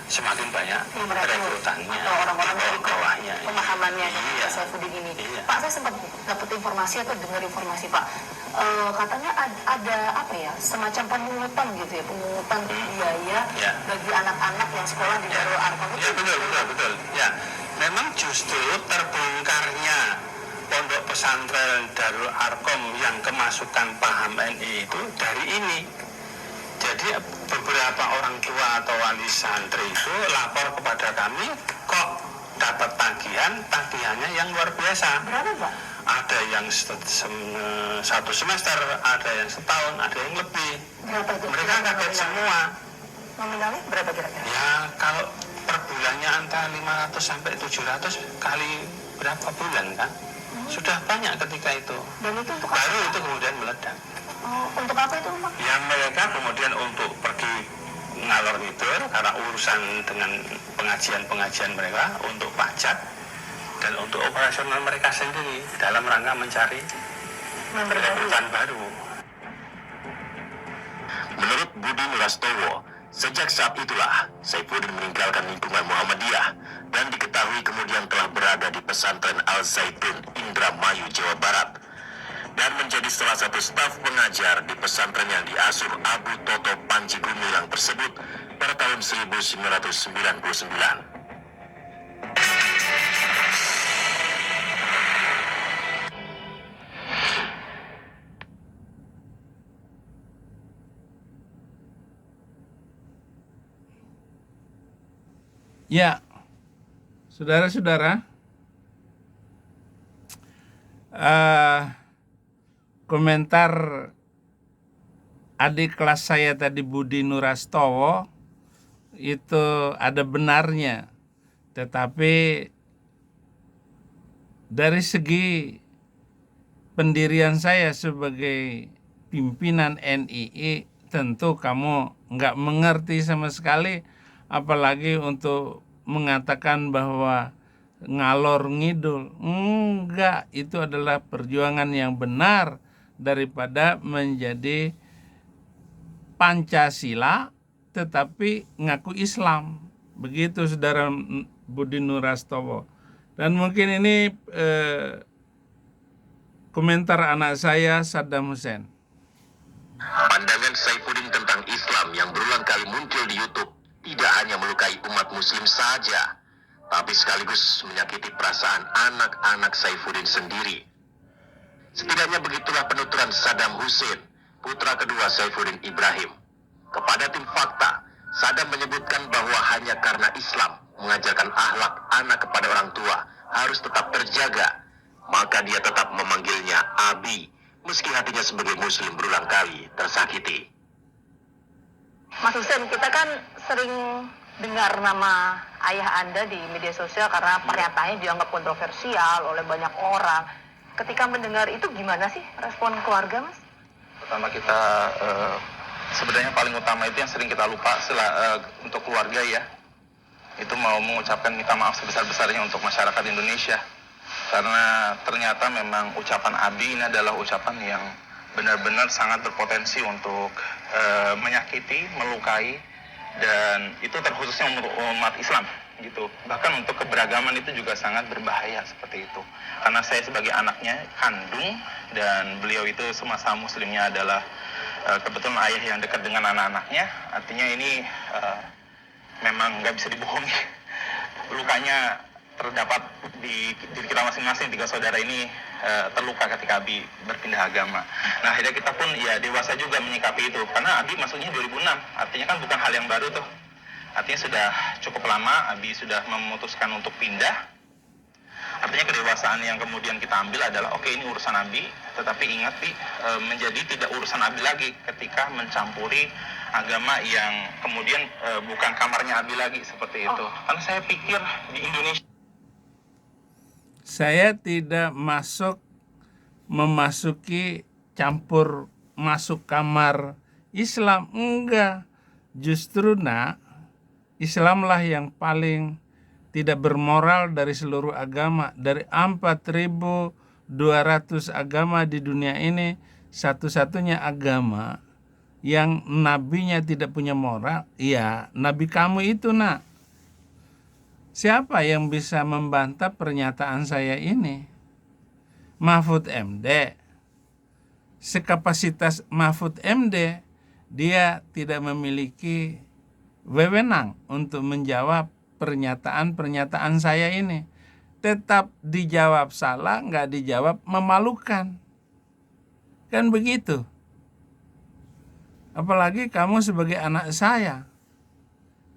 semakin banyak rekrutannya atau orang-orang yang ikut bawahnya. pemahamannya Iya. Saifuddin ini. Iya. Pak, saya sempat dapat informasi atau dengar informasi Pak, katanya ada apa ya, semacam pemungutan gitu ya, pemungutan biaya Ya. bagi anak-anak yang sekolah di Darul Arkom itu. Ya betul. Ya, memang justru terbongkarnya pondok pesantren Darul Arkom yang kemasukan paham NI itu dari ini. Jadi beberapa orang tua atau wali santri itu lapor kepada kami, kok dapat tagihannya yang luar biasa. Berapa Pak? Ada yang 1 semester, ada yang setahun, ada yang lebih. Berapa itu? Mereka kaget semua. Nominalnya berapa kira-kira? Ya kalau per bulannya antara 500 sampai 700 kali berapa bulan kan? Sudah banyak ketika itu. Dan itu untuk apa? Baru itu kemudian meledak. Oh, untuk apa itu Pak? Yang mereka kemudian untuk pergi ngalor ngidul karena urusan dengan pengajian mereka untuk pajak dan untuk operasional mereka sendiri dalam rangka mencari Member baru. rekrutan baru. Menurut Budi Nurastowo, sejak saat itulah Saifuddin meninggalkan lingkungan Muhammadiyah dan diketahui kemudian telah berada di pesantren Al-Zaitun, Indramayu, Jawa Barat, dan menjadi salah satu staf pengajar di pesantren yang diasuh Abu Toto Panji Gumilang tersebut pada tahun 1999. Ya, saudara-saudara, komentar adik kelas saya tadi, Budi Nurastowo, itu ada benarnya. Tetapi dari segi pendirian saya sebagai pimpinan NII, tentu kamu nggak mengerti sama sekali, apalagi untuk mengatakan bahwa ngalor ngidul. Enggak, itu adalah perjuangan yang benar daripada menjadi Pancasila tetapi ngaku Islam. Begitu saudara Budi Nurastowo. Dan mungkin ini komentar anak saya, Saddam Hussein. Pandangan Saifuddin tentang Islam yang berulang kali muncul di YouTube tidak hanya melukai umat muslim saja, tapi sekaligus menyakiti perasaan anak-anak Saifuddin sendiri. Setidaknya begitulah penuturan Saddam Hussein, putra kedua Saifuddin Ibrahim, kepada tim Fakta Saddam menyebutkan bahwa hanya karena Islam mengajarkan akhlak anak kepada orang tua harus tetap terjaga, maka dia tetap memanggilnya Abi, meski hatinya sebagai muslim berulang kali tersakiti. Mas Hussein, kita kan sering dengar nama ayah Anda di media sosial karena pernyataannya dianggap kontroversial oleh banyak orang. Ketika mendengar itu gimana sih respon keluarga, Mas? Pertama kita sebenarnya paling utama itu yang sering kita lupa untuk keluarga ya, itu mau mengucapkan minta maaf sebesar-besarnya untuk masyarakat Indonesia, karena ternyata memang ucapan Abi ini adalah ucapan yang benar-benar sangat berpotensi untuk menyakiti, melukai, dan itu terkhususnya untuk umat Islam gitu. Bahkan untuk keberagaman itu juga sangat berbahaya seperti itu. Karena saya sebagai anaknya kandung, dan beliau itu semasa muslimnya adalah kebetulan ayah yang dekat dengan anak-anaknya. Artinya ini memang nggak bisa dibohongi. Lukanya terdapat di diri kita masing-masing. 3 saudara ini terluka ketika Abi berpindah agama. Nah, akhirnya kita pun ya dewasa juga menyikapi itu. Karena Abi masuknya 2006, artinya kan bukan hal yang baru tuh. Artinya sudah cukup lama Abi sudah memutuskan untuk pindah. Artinya kedewasaan yang kemudian kita ambil adalah oke, ini urusan Abi, tetapi ingat menjadi tidak urusan Abi lagi ketika mencampuri agama yang kemudian bukan kamarnya Abi lagi seperti itu. Karena saya pikir di Indonesia Saya tidak memasuki campur masuk kamar Islam, enggak. Justru Islamlah yang paling tidak bermoral dari seluruh agama. Dari 4.200 agama di dunia ini, satu-satunya agama yang nabinya tidak punya moral, ya nabi kamu itu, nak. Siapa yang bisa membantah pernyataan saya ini? Mahfud MD. Sekapasitas Mahfud MD, dia tidak memiliki wewenang untuk menjawab pernyataan-pernyataan saya ini. Tetap dijawab salah, nggak dijawab memalukan. Kan begitu. Apalagi kamu sebagai anak saya.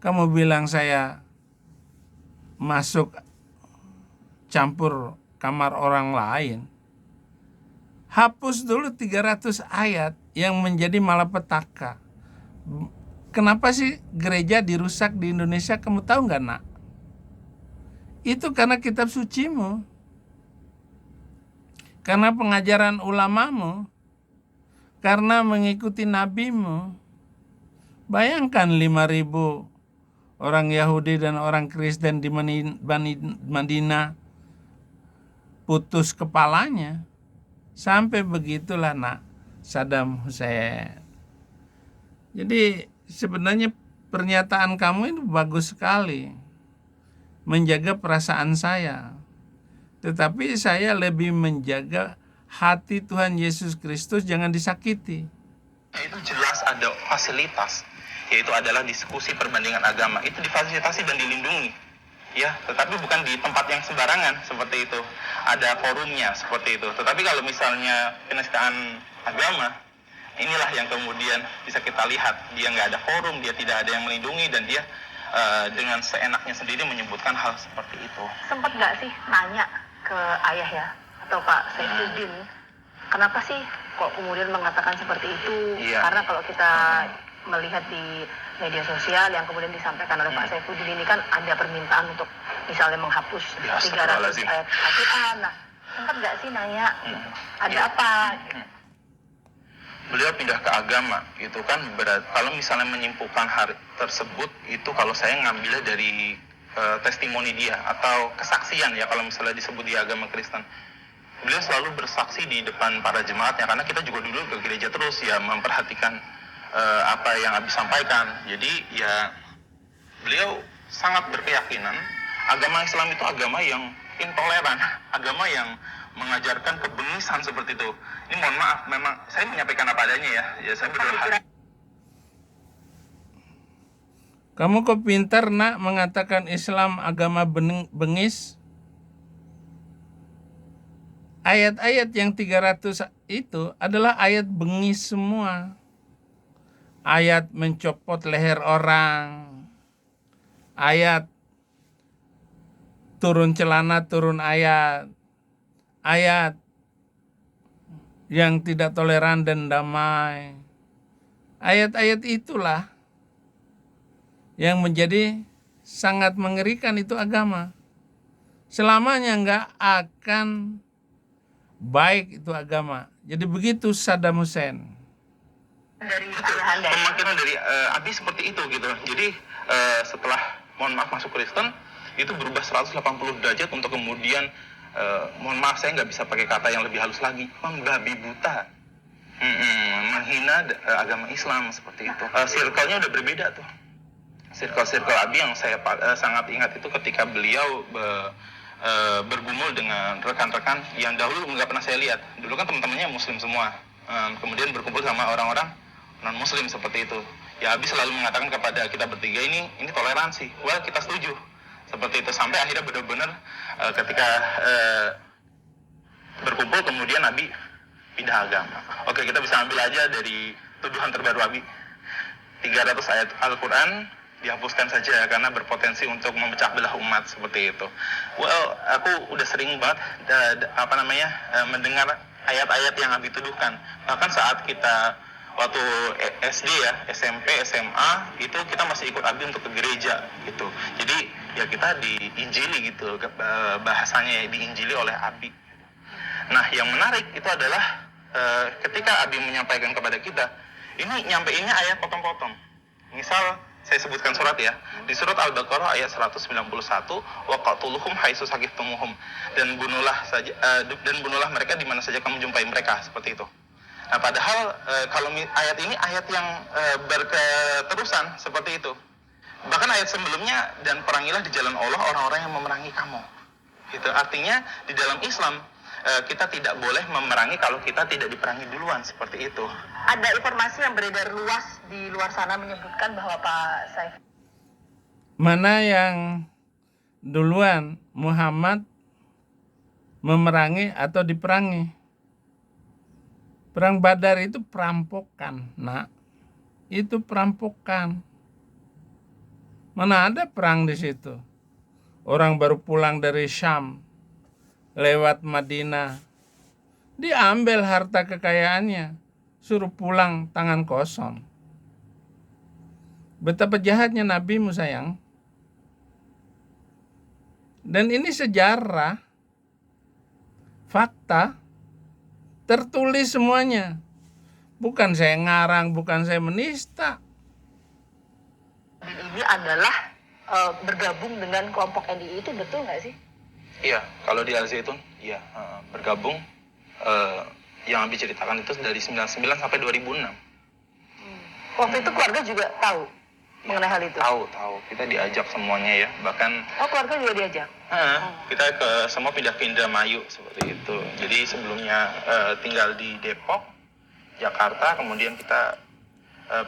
Kamu bilang saya masuk campur kamar orang lain. Hapus dulu 300 ayat yang menjadi malapetaka. Kenapa sih gereja dirusak di Indonesia? Kamu tahu nggak, nak? Itu karena kitab sucimu. Karena pengajaran ulamamu. Karena mengikuti nabimu. Bayangkan 5.000 orang Yahudi dan orang Kristen di Madinah putus kepalanya. Sampai begitulah, nak, Saddam Hussein. Jadi sebenarnya pernyataan kamu ini bagus sekali, menjaga perasaan saya. Tetapi saya lebih menjaga hati Tuhan Yesus Kristus jangan disakiti. itu jelas ada fasilitas, yaitu adalah diskusi perbandingan agama. Itu difasilitasi dan dilindungi. Ya, tetapi bukan di tempat yang sembarangan seperti itu. Ada forumnya seperti itu. Tetapi kalau misalnya penistaan agama, inilah yang kemudian bisa kita lihat. Dia nggak ada forum, dia tidak ada yang melindungi, dan dia dengan seenaknya sendiri menyebutkan hal seperti itu. Sempat nggak sih nanya ke ayah ya, atau Pak Saifuddin, kenapa sih kok kemudian mengatakan seperti itu? Iya. Karena kalau kita melihat di media sosial yang kemudian disampaikan oleh Pak Saifuddin ini kan ada permintaan untuk misalnya menghapus 300 ayat Al-Quran. Nah, sempat nggak sih nanya, ada apa? Beliau pindah ke agama, gitu kan. Kalau misalnya menyimpulkan hal tersebut, itu kalau saya ngambilnya dari testimoni dia atau kesaksian ya, kalau misalnya disebut di agama Kristen. Beliau selalu bersaksi di depan para jemaatnya, karena kita juga dulu ke gereja terus ya, memperhatikan apa yang Abi sampaikan. Jadi ya beliau sangat berkeyakinan agama Islam itu agama yang intoleran, agama yang mengajarkan kebengisan seperti itu. Ini mohon maaf, memang saya menyampaikan apa adanya ya. Ya saya berdoa. Kamu kok pintar, nak, mengatakan Islam agama bengis? Ayat-ayat yang 300 itu adalah ayat bengis semua. ayat mencopot leher orang, ayat turun celana turun ayat, ayat yang tidak toleran dan damai. Ayat-ayat itulah yang menjadi sangat mengerikan itu agama. Selamanya nggak akan baik itu agama. Jadi begitu Saddam Hussein. Dari Anda. Pemakiran dari Abi seperti itu gitu. Jadi setelah mohon maaf masuk Kristen itu berubah 180 derajat untuk kemudian mohon maaf saya nggak bisa pakai kata yang lebih halus lagi, membabi buta, menghina agama Islam seperti itu. Circle-nya udah berbeda tuh. Circle Abi yang saya sangat ingat itu ketika beliau bergumul dengan rekan-rekan yang dahulu nggak pernah saya lihat. Dulu kan teman-temannya Muslim semua, kemudian berkumpul sama orang-orang non Muslim seperti itu. Ya Abi selalu mengatakan kepada kita bertiga ini toleransi. Well kita setuju seperti itu sampai akhirnya benar-benar ketika berkumpul kemudian Abi pindah agama. Oke, kita bisa ambil aja dari tuduhan terbaru Abi. 300 ayat Al-Quran dihapuskan saja karena berpotensi untuk memecah belah umat seperti itu. Well, aku udah sering banget mendengar ayat-ayat yang Abi tuduhkan. Bahkan saat kita waktu SD ya, SMP, SMA itu kita masih ikut Abi untuk ke gereja gitu. Jadi ya kita diinjili gitu, bahasanya ya, diinjili oleh Abi. Nah yang menarik itu adalah ketika Abi menyampaikan kepada kita, ini nyampeinnya ayat potong-potong. Misal saya sebutkan surat ya, di surat Al-Baqarah ayat 191, waqatuluhum haitsu saqiftumuhum, dan bunuhlah mereka di mana saja kamu jumpai mereka, seperti itu. Nah, padahal kalau ayat ini ayat yang berketerusan seperti itu. Bahkan ayat sebelumnya, dan perangilah di jalan Allah orang-orang yang memerangi kamu. Itu artinya di dalam Islam kita tidak boleh memerangi kalau kita tidak diperangi duluan, seperti itu. Ada informasi yang beredar luas di luar sana menyebutkan bahwa Pak Saif. Mana yang duluan, Muhammad memerangi atau diperangi? Perang Badar itu perampokan, nak. Itu perampokan. Mana ada perang di situ? Orang baru pulang dari Syam, lewat Madinah, diambil harta kekayaannya, suruh pulang tangan kosong. Betapa jahatnya Nabimu sayang. Dan ini sejarah, fakta, tertulis semuanya. Bukan saya ngarang, bukan saya menista. Ini adalah bergabung dengan kelompok NDI itu betul nggak sih? Iya, kalau di Al Zaitun, iya bergabung. Yang Abi ceritakan itu dari 99 sampai 2006. Waktu itu keluarga juga tahu mengenai hal itu? Tahu. Kita diajak semuanya ya, bahkan. Oh, keluarga juga diajak? Kita semua pindah-pindah Mayu seperti itu. Jadi sebelumnya tinggal di Depok, Jakarta, kemudian kita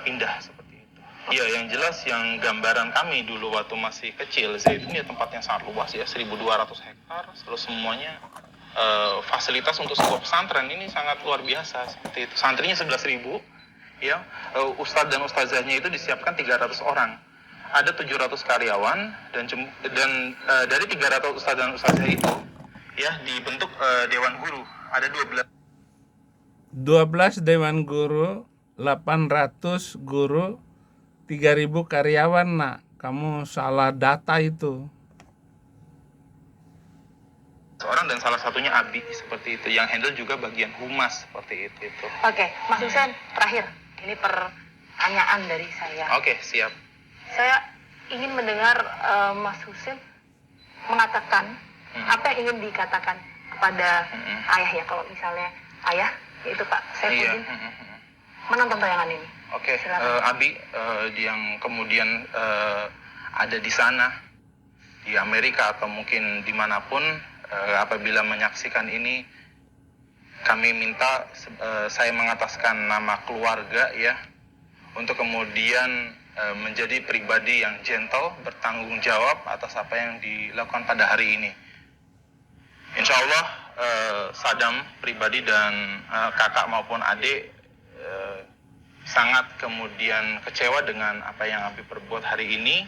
pindah seperti itu. Iya, yang jelas yang gambaran kami dulu waktu masih kecil, Zaitun ya tempatnya sangat luas ya, 1.200 hektar, terus semuanya fasilitas untuk sebuah pesantren ini sangat luar biasa seperti itu. Santrinya 11.000, ya, ustadz dan ustazahnya itu disiapkan 300 orang. Ada 700 karyawan dan dari 300 ustadz dan ustazah itu ya dibentuk dewan guru. Ada 12 dewan guru, 800 guru, 3.000 karyawan, nak. Kamu salah data itu. seorang dan salah satunya Abi seperti itu, yang handle juga bagian humas seperti itu. Oke, Mas Husein, terakhir ini pertanyaan dari saya. Oke, siap. Saya ingin mendengar Mas Husein mengatakan apa yang ingin dikatakan kepada ayah ya, kalau misalnya ayah yaitu Pak Saifuddin menonton tayangan ini. Oke, Abi yang kemudian ada di sana di Amerika atau mungkin dimanapun, apabila menyaksikan ini, kami minta saya mengataskan nama keluarga ya, untuk kemudian menjadi pribadi yang gentle, bertanggung jawab atas apa yang dilakukan pada hari ini. Insya Allah Saddam pribadi dan kakak maupun adik sangat kemudian kecewa dengan apa yang Abi perbuat hari ini.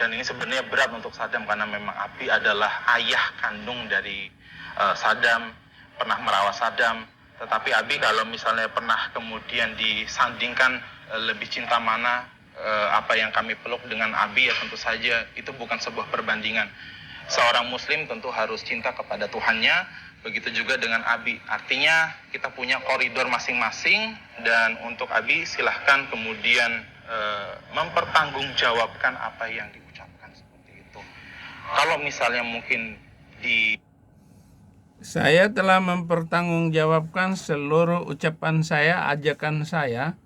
Dan ini sebenarnya berat untuk Saddam karena memang Abi adalah ayah kandung dari Saddam, pernah merawat Saddam. Tetapi Abi kalau misalnya pernah kemudian disandingkan lebih cinta mana apa yang kami peluk dengan Abi, ya tentu saja itu bukan sebuah perbandingan. Seorang muslim tentu harus cinta kepada Tuhannya, begitu juga dengan Abi. Artinya kita punya koridor masing-masing, dan untuk Abi silahkan kemudian mempertanggungjawabkan apa yang diucapkan seperti itu. Kalau misalnya mungkin Saya telah mempertanggungjawabkan seluruh ucapan saya, ajakan saya,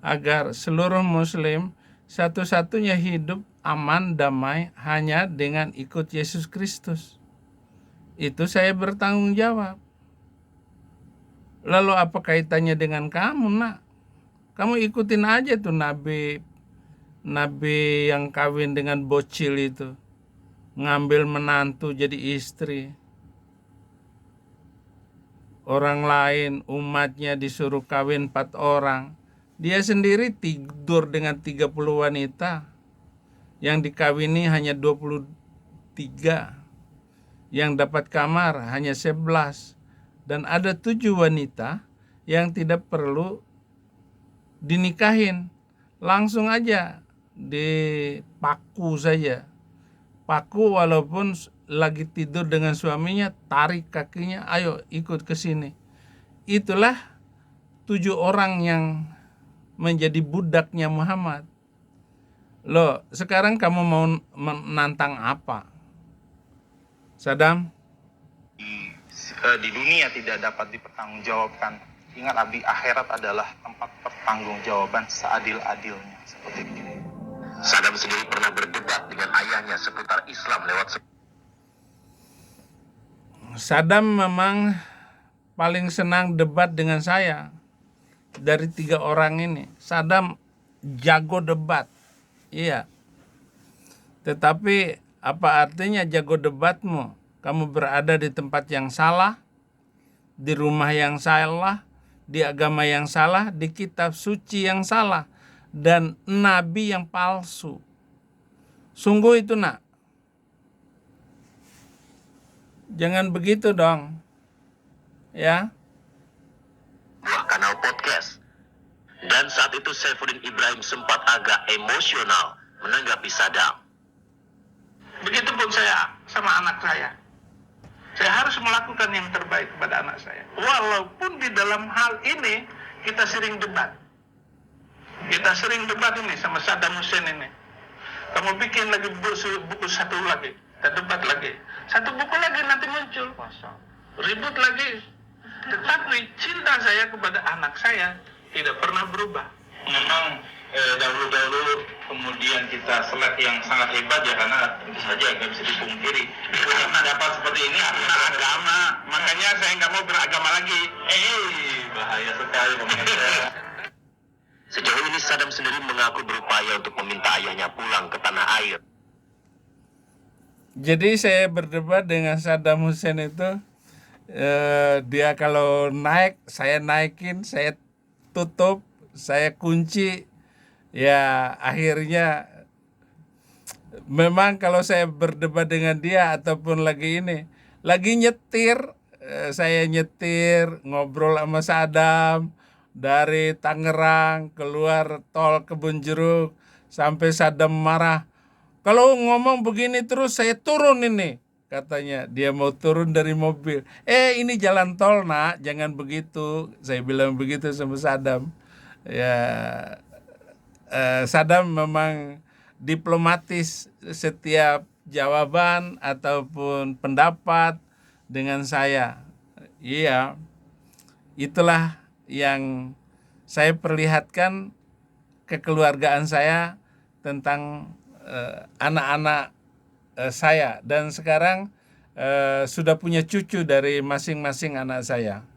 agar seluruh muslim satu-satunya hidup aman, damai, hanya dengan ikut Yesus Kristus. Itu saya bertanggung jawab. Lalu apa kaitannya dengan kamu, nak? Kamu ikutin aja tuh nabi yang kawin dengan bocil itu. Ngambil menantu jadi istri. Orang lain, umatnya disuruh kawin 4 orang. Dia sendiri tidur dengan 30 wanita. Yang dikawini hanya 23. Yang dapat kamar hanya 11. Dan ada 7 wanita yang tidak perlu dinikahin. Langsung aja dipaku saja. Paku walaupun lagi tidur dengan suaminya, tarik kakinya, ayo ikut ke sini. Itulah 7 orang yang menjadi budaknya Muhammad. Loh, sekarang kamu mau menantang apa? Saddam? Di dunia tidak dapat dipertanggungjawabkan. Ingat Abi, akhirat adalah tempat pertanggungjawaban seadil-adilnya. Seperti ini. Saddam sendiri pernah berdebat dengan ayahnya seputar Islam lewat Saddam memang paling senang debat dengan saya. Dari 3 orang ini, Saddam jago debat. Iya. Tetapi apa artinya jago debatmu? Kamu berada di tempat yang salah, di rumah yang salah, di agama yang salah, di kitab suci yang salah, dan nabi yang palsu. Sungguh itu, nak. Jangan begitu dong. Ya. sebuah kanal podcast. Dan saat itu Saifuddin Ibrahim sempat agak emosional menanggapi Saddam. Begitupun saya sama anak saya. Saya harus melakukan yang terbaik kepada anak saya. Walaupun di dalam hal ini kita sering debat. Kita sering debat ini sama Saddam Hussein ini. Kamu bikin lagi buku satu lagi. Kita debat lagi. Satu buku lagi nanti muncul. Ribut lagi. Tetapi cinta saya kepada anak saya tidak pernah berubah. Memang dahulu-dahulu kemudian kita selek yang sangat hebat ya, karena tentu saja nggak bisa dipungkiri. Karena dapat seperti ini karena agama, makanya saya nggak mau beragama lagi. Bahaya sekali pemirsa. Sejauh ini Saddam sendiri mengaku berupaya untuk meminta ayahnya pulang ke tanah air. Jadi saya berdebat dengan Saddam Hussein itu, dia kalau naik, saya naikin, saya tutup, saya kunci. Ya akhirnya memang kalau saya berdebat dengan dia ataupun lagi nyetir, saya nyetir, ngobrol sama Saddam dari Tangerang keluar tol Kebun Jeruk sampai Saddam marah. Kalau ngomong begini terus saya turun ini, katanya. Dia mau turun dari mobil. Ini jalan tol, nak, jangan begitu. Saya bilang begitu sama Saddam. Ya, Saddam memang diplomatis setiap jawaban ataupun pendapat dengan saya. Iya, itulah yang saya perlihatkan kekeluargaan saya tentang anak-anak saya, dan sekarang sudah punya cucu dari masing-masing anak saya.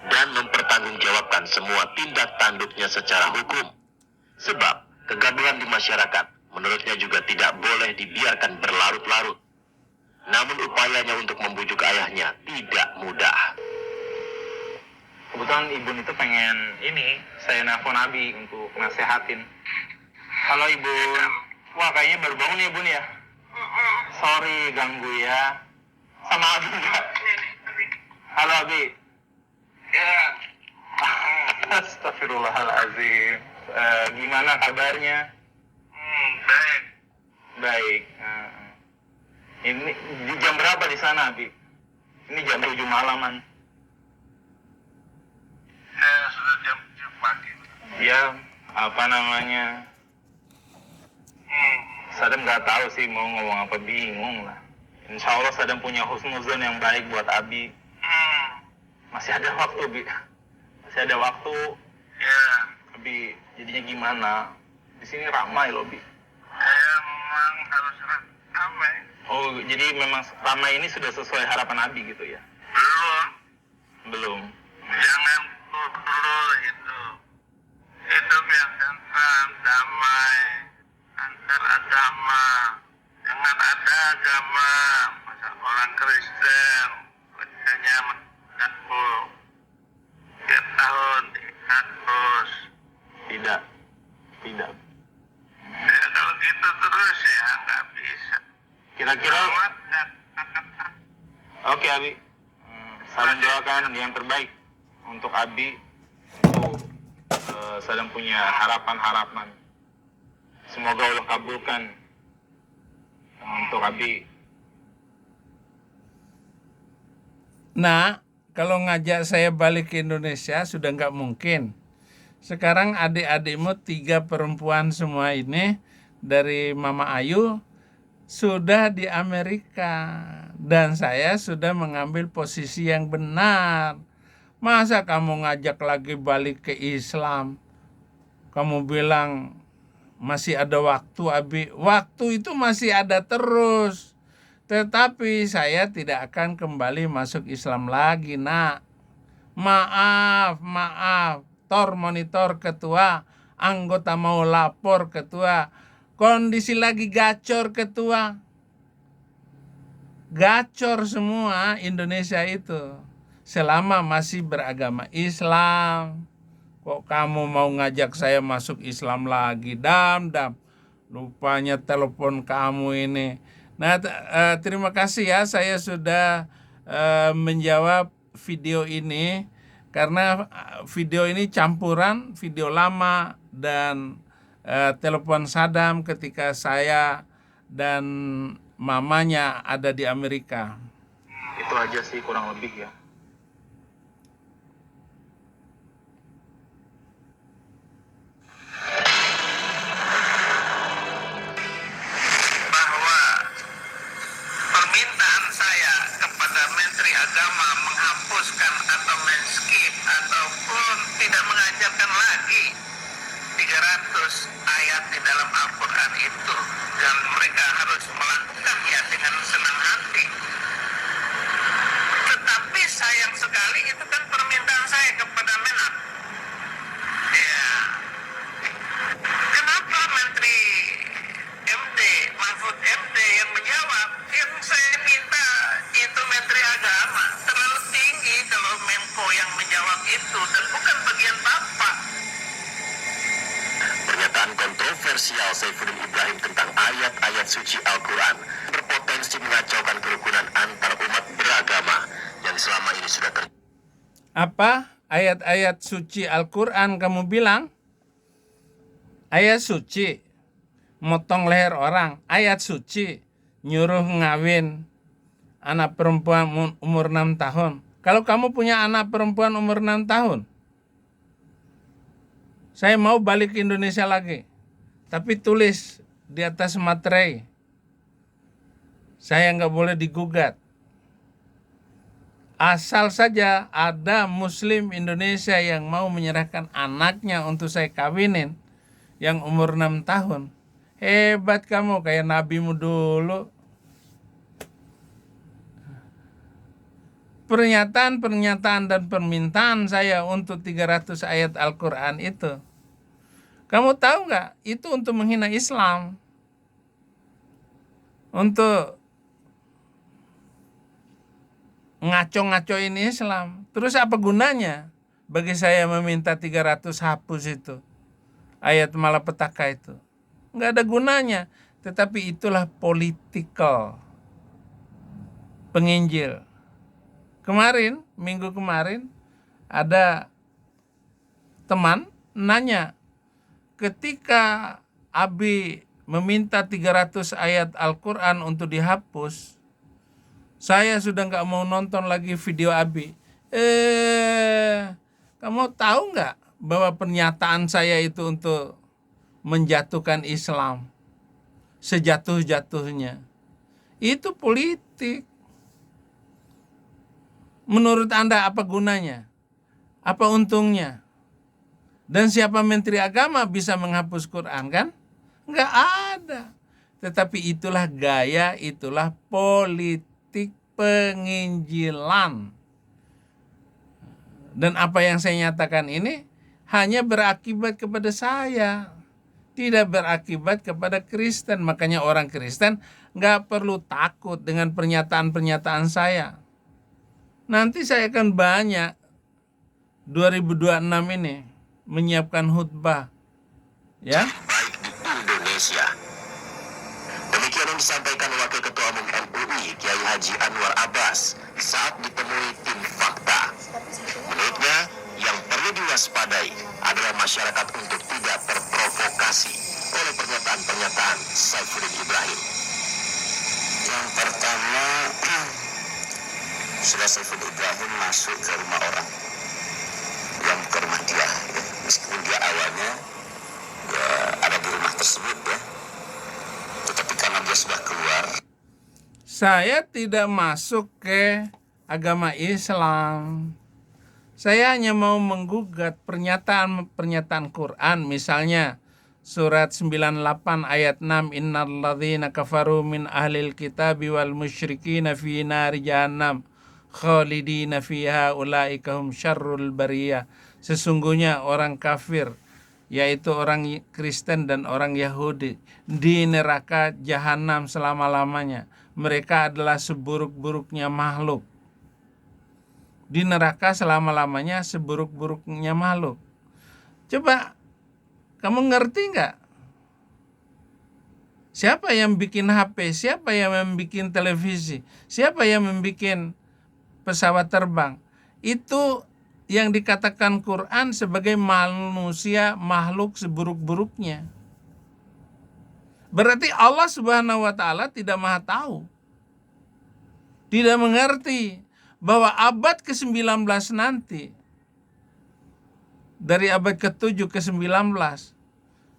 Dan mempertanggungjawabkan semua tindak tanduknya secara hukum. Sebab kegaduhan di masyarakat menurutnya juga tidak boleh dibiarkan berlarut-larut. Namun upayanya untuk membujuk ayahnya tidak mudah. Kebetulan Ibu itu pengen ini, saya nelfon Abi untuk nasehatin. Halo Ibu. Wah, kayaknya baru bangun ya, Bun ya? Sorry ganggu ya. Sama Abi enggak? Halo Abi. Ya. Astagfirullahaladzim. Gimana kabarnya? Baik. Baik. Ini di jam berapa di sana, Abi? Ini jam 7 malaman. Ya, sudah jam 7 pagi. Ya, apa namanya? Sadam nggak tahu sih mau ngomong apa, bingung lah. Insya Allah Sadam punya husnuzon yang baik buat Abi. Masih ada waktu, Bi. Masih ada waktu. Ya, Abi, jadinya gimana? Di sini ramai loh, Bi. memang harus ramai. Oh, jadi memang ramai ini sudah sesuai harapan Abi gitu ya? Belum. Belum. Jangan dulu itu. Hidup yang tentram, damai, antar agama. Jangan ada agama. Masa orang Kristen, kerjanya menakul. Tiap tahun dihapus. Tidak. Tidak. Ya kalau gitu terus ya nggak bisa. Kira-kira... Amat dan Oke, Abi. Salam doakan yang terbaik untuk Abi. Untuk sedang punya harapan-harapan. Semoga Allah kabulkan untuk Abi. Nah, kalau ngajak saya balik ke Indonesia sudah nggak mungkin. Sekarang adik-adikmu 3 perempuan semua ini dari Mama Ayu sudah di Amerika. Dan saya sudah mengambil posisi yang benar. Masa kamu ngajak lagi balik ke Islam? Kamu bilang masih ada waktu, Abi. Waktu itu masih ada terus. Tetapi saya tidak akan kembali masuk Islam lagi, nak. Maaf. Tor monitor ketua, anggota mau lapor ketua. Kondisi lagi gacor ketua. Gacor semua Indonesia itu. Selama masih beragama Islam. Kok kamu mau ngajak saya masuk Islam lagi? Dam. Lupanya telepon kamu ini. Nah, terima kasih ya, saya sudah menjawab video ini. Karena video ini campuran video lama dan telepon Sadam ketika saya dan mamanya ada di Amerika. Itu aja sih kurang lebih ya. bahwa permintaan saya kepada Menteri Agama menghapuskan atau men-skip ataupun tidak mengajarkan lagi 300 ayat di dalam Al-Quran itu, dan mereka harus melakukannya dengan senang hati. Tetapi sayang sekali itu kan permintaan saya kepada Menak. Ya, kenapa Menteri MD, Mahfud MD yang menjawab? Yang saya minta itu Menteri Agama. Terlalu tinggi kalau Menko yang menjawab itu, dan bukan bagian Bapak. Pernyataan kontroversial Saifuddin Ibrahim tentang ayat-ayat suci Al-Quran berpotensi mengacaukan kerukunan antar umat beragama yang selama ini sudah terjadi. Apa? Ayat-ayat suci Al-Quran kamu bilang? Ayat suci motong leher orang. Ayat suci nyuruh ngawin anak perempuan umur 6 tahun. Kalau kamu punya anak perempuan umur 6 tahun, saya mau balik ke Indonesia lagi. Tapi tulis di atas materai, saya nggak boleh digugat. Asal saja ada Muslim Indonesia yang mau menyerahkan anaknya untuk saya kawinin yang umur 6 tahun. Hebat kamu, kayak nabimu dulu. Pernyataan dan permintaan saya untuk 300 ayat Al-Quran itu, kamu tahu nggak? Itu untuk menghina Islam. Untuk ngaco-ngacoin Islam. Terus apa gunanya? bagi saya meminta 300 hapus itu ayat malapetaka itu. Nggak ada gunanya. Tetapi itulah political penginjil. Minggu kemarin, ada teman nanya, ketika Abi meminta 300 ayat Al-Quran untuk dihapus, saya sudah nggak mau nonton lagi video Abi. Kamu tahu nggak bahwa pernyataan saya itu untuk menjatuhkan Islam sejatuh-jatuhnya? Itu politik. Menurut Anda apa gunanya? Apa untungnya? Dan siapa menteri agama bisa menghapus Quran, kan? Nggak ada. Tetapi itulah gaya, itulah politik penginjilan. Dan apa yang saya nyatakan ini hanya berakibat kepada saya, tidak berakibat kepada Kristen. Makanya orang Kristen nggak perlu takut dengan pernyataan-pernyataan saya. Nanti saya akan banyak 2026 ini menyiapkan khutbah, ya. Baik di Indonesia. Demikian yang disampaikan Wakil Ketua Umum MUI Kiai Haji Anwar Abbas saat ditemui tim fakta. Menurutnya, yang perlu diwaspadai adalah masyarakat untuk tidak terprovokasi oleh pernyataan-pernyataan Saifuddin Ibrahim. Yang pertama, sudah Saifuddin Ibrahim masuk ke rumah orang, yang ke rumah dia, ya. Meskipun dia awalnya ya ada di rumah tersebut, ya, tetapi karena dia sudah keluar. Saya tidak masuk ke agama Islam. Saya hanya mau menggugat pernyataan Quran, misalnya surat 98 ayat 6, innalladzina kafaru min ahlil kitabi wal musyrikina fi nari jahannam khalidina fiha ulaika hum syarrul bariyah. Sesungguhnya orang kafir, yaitu orang Kristen dan orang Yahudi, di neraka jahanam selama-lamanya. Mereka adalah seburuk-buruknya makhluk. Di neraka selama-lamanya seburuk-buruknya makhluk. Coba kamu ngerti nggak? Siapa yang bikin HP? Siapa yang membuat televisi? Siapa yang membuat pesawat terbang? Itu yang dikatakan Quran sebagai manusia makhluk seburuk-buruknya. Berarti Allah Subhanahu wa Ta'ala tidak maha tahu, tidak mengerti bahwa abad ke-19 nanti, dari abad ke-7 ke-19,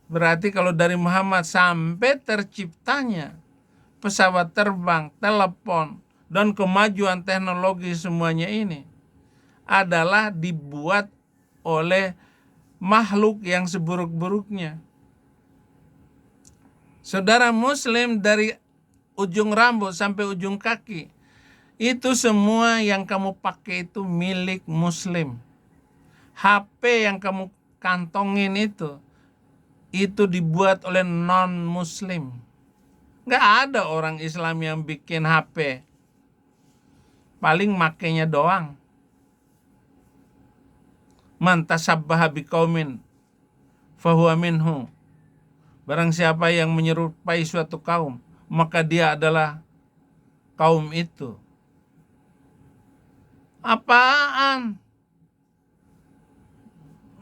berarti kalau dari Muhammad sampai terciptanya pesawat terbang, telepon, dan kemajuan teknologi semuanya ini adalah dibuat oleh makhluk yang seburuk-buruknya. Saudara Muslim, dari ujung rambut sampai ujung kaki, itu semua yang kamu pakai itu milik Muslim. HP yang kamu kantongin itu dibuat oleh non-Muslim. Nggak ada orang Islam yang bikin HP. Paling makainya doang. Man tasabbaha biqaumin fahuwa minhu. Barang siapa yang menyerupai suatu kaum, maka dia adalah kaum itu. Apaan?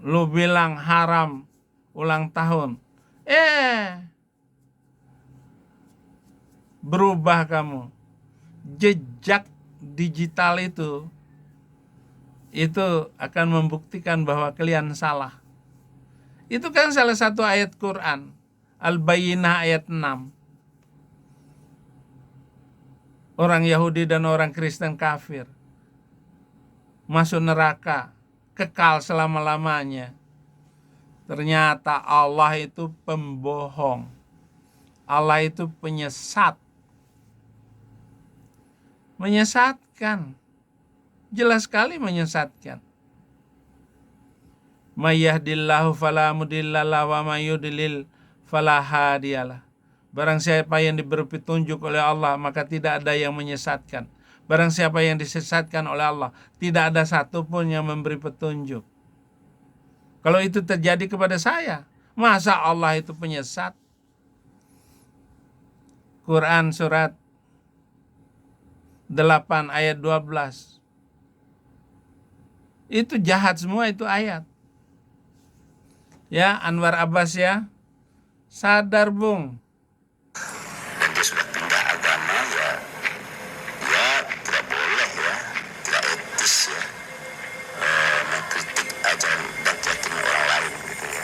Lu bilang haram ulang tahun. Berubah kamu. Jejak digital itu akan membuktikan bahwa kalian salah. Itu kan salah satu ayat Quran, Al-Bayyinah ayat 6. Orang Yahudi dan orang Kristen kafir masuk neraka, kekal selama-lamanya. Ternyata Allah itu pembohong. Allah itu penyesat. Menyesatkan. Jelas sekali menyesatkan. May yahdillahu fala mudhillalah wa may yudlil fala hadiyalah. Barang siapa yang diberi petunjuk oleh Allah, maka tidak ada yang menyesatkan. Barang siapa yang disesatkan oleh Allah, tidak ada satupun yang memberi petunjuk. Kalau itu terjadi kepada saya, masa Allah itu penyesat? Quran surat 8 ayat 12. Itu jahat semua itu ayat. Ya, Anwar Abbas ya. Sadar, Bung. Dan dia sudah pindah agama, ya tidak boleh ya, tidak etis ya, mengkritik ajaran dan keyakinan orang lain gitu ya.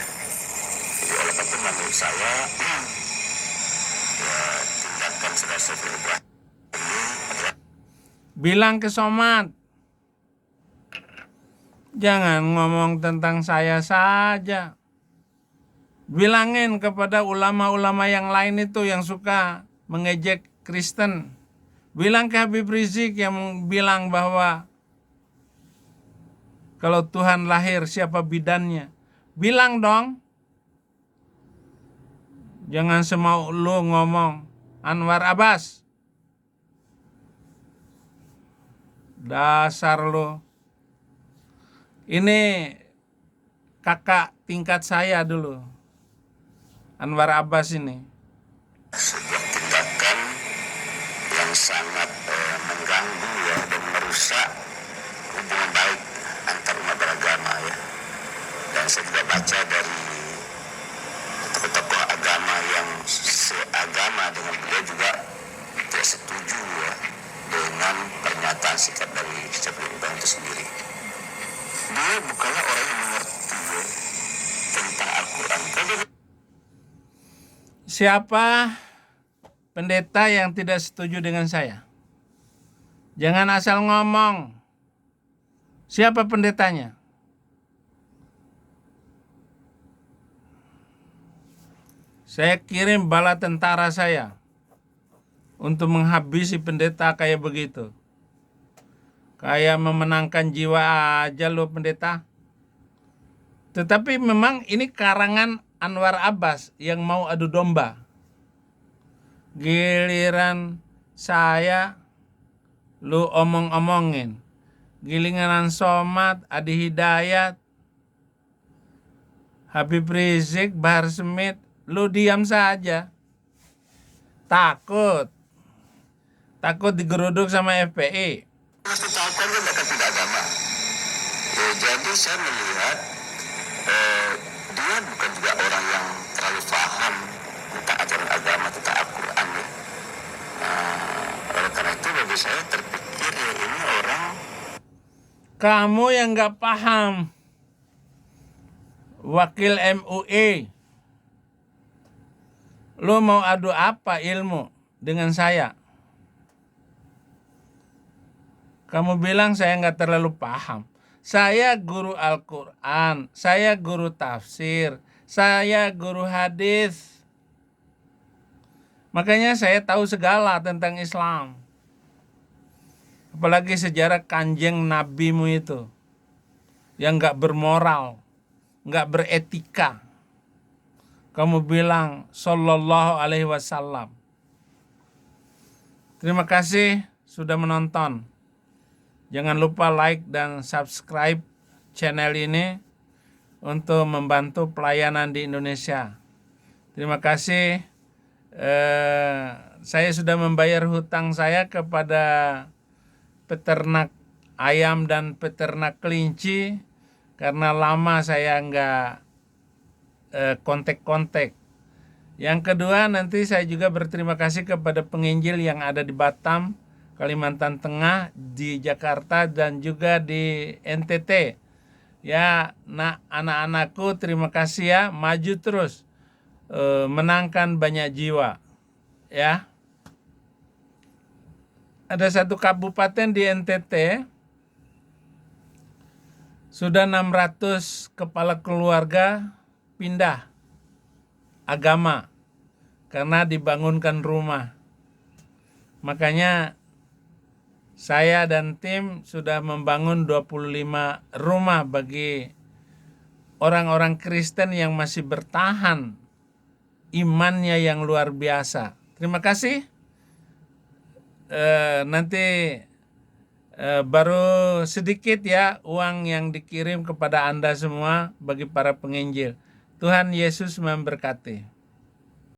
Jadi oleh karena itu menurut saya ya tindakan saudara Saifuddin Ibrahim ini adalah Bilang ke Somad, jangan ngomong tentang saya saja. Bilangin kepada ulama-ulama yang lain itu yang suka mengejek Kristen. Bilang ke Habib Rizik yang bilang bahwa kalau Tuhan lahir siapa bidannya. Bilang dong. Jangan semau lu ngomong. Anwar Abbas. Dasar lu. Ini kakak tingkat saya dulu. Anwar Abbas ini. sebuah tindakan yang sangat mengganggu ya dan merusak hubungan baik antar umat beragama ya. Dan saya juga baca dari tokoh-tokoh agama yang seagama dengan beliau juga tidak setuju ya dengan pernyataan sikap dari Saifuddin Ibrahim itu sendiri. Dia bukanlah orang yang mengerti ya, tentang Al-Quran. Siapa pendeta yang tidak setuju dengan saya? Jangan asal ngomong. Siapa pendetanya? Saya kirim bala tentara saya untuk menghabisi pendeta kayak begitu. Kayak memenangkan jiwa aja lo pendeta. Tetapi memang ini karangan Anwar Abbas yang mau adu domba. Giliran saya lu omong-omongin. Giliran Somad, Adi Hidayat, Habib Rizik, Bahar Smith, lu diam saja. Takut digeruduk sama FPI. Pasti tahu kan mereka tidak agama. Ya, jadi saya melihat dia bukan juga orang yang terlalu paham tentang ajaran agama, tentang Al-Quran ya. Oleh karena itu bagi saya terpikir ya ini orang. Kamu yang gak paham. Wakil MUI. Lu mau adu apa ilmu dengan saya? Kamu bilang saya gak terlalu paham. Saya guru Al-Quran, saya guru tafsir, saya guru hadis. Makanya saya tahu segala tentang Islam. Apalagi sejarah kanjeng nabimu itu. Yang gak bermoral, gak beretika. Kamu bilang sallallahu alaihi wasallam. Terima kasih sudah menonton. Jangan lupa like dan subscribe channel ini untuk membantu pelayanan di Indonesia. Terima kasih. Saya sudah membayar hutang saya kepada peternak ayam dan peternak kelinci karena lama saya nggak kontak-kontak. Yang kedua, nanti saya juga berterima kasih kepada penginjil yang ada di Batam, Kalimantan Tengah, di Jakarta dan juga di NTT. Ya, anak-anakku terima kasih ya, maju terus, menangkan banyak jiwa. Ya, ada satu kabupaten di NTT sudah 600 kepala keluarga pindah agama karena dibangunkan rumah. Makanya saya dan tim sudah membangun 25 rumah bagi orang-orang Kristen yang masih bertahan imannya yang luar biasa. Terima kasih. Nanti Baru sedikit ya uang yang dikirim kepada Anda semua bagi para penginjil. Tuhan Yesus memberkati.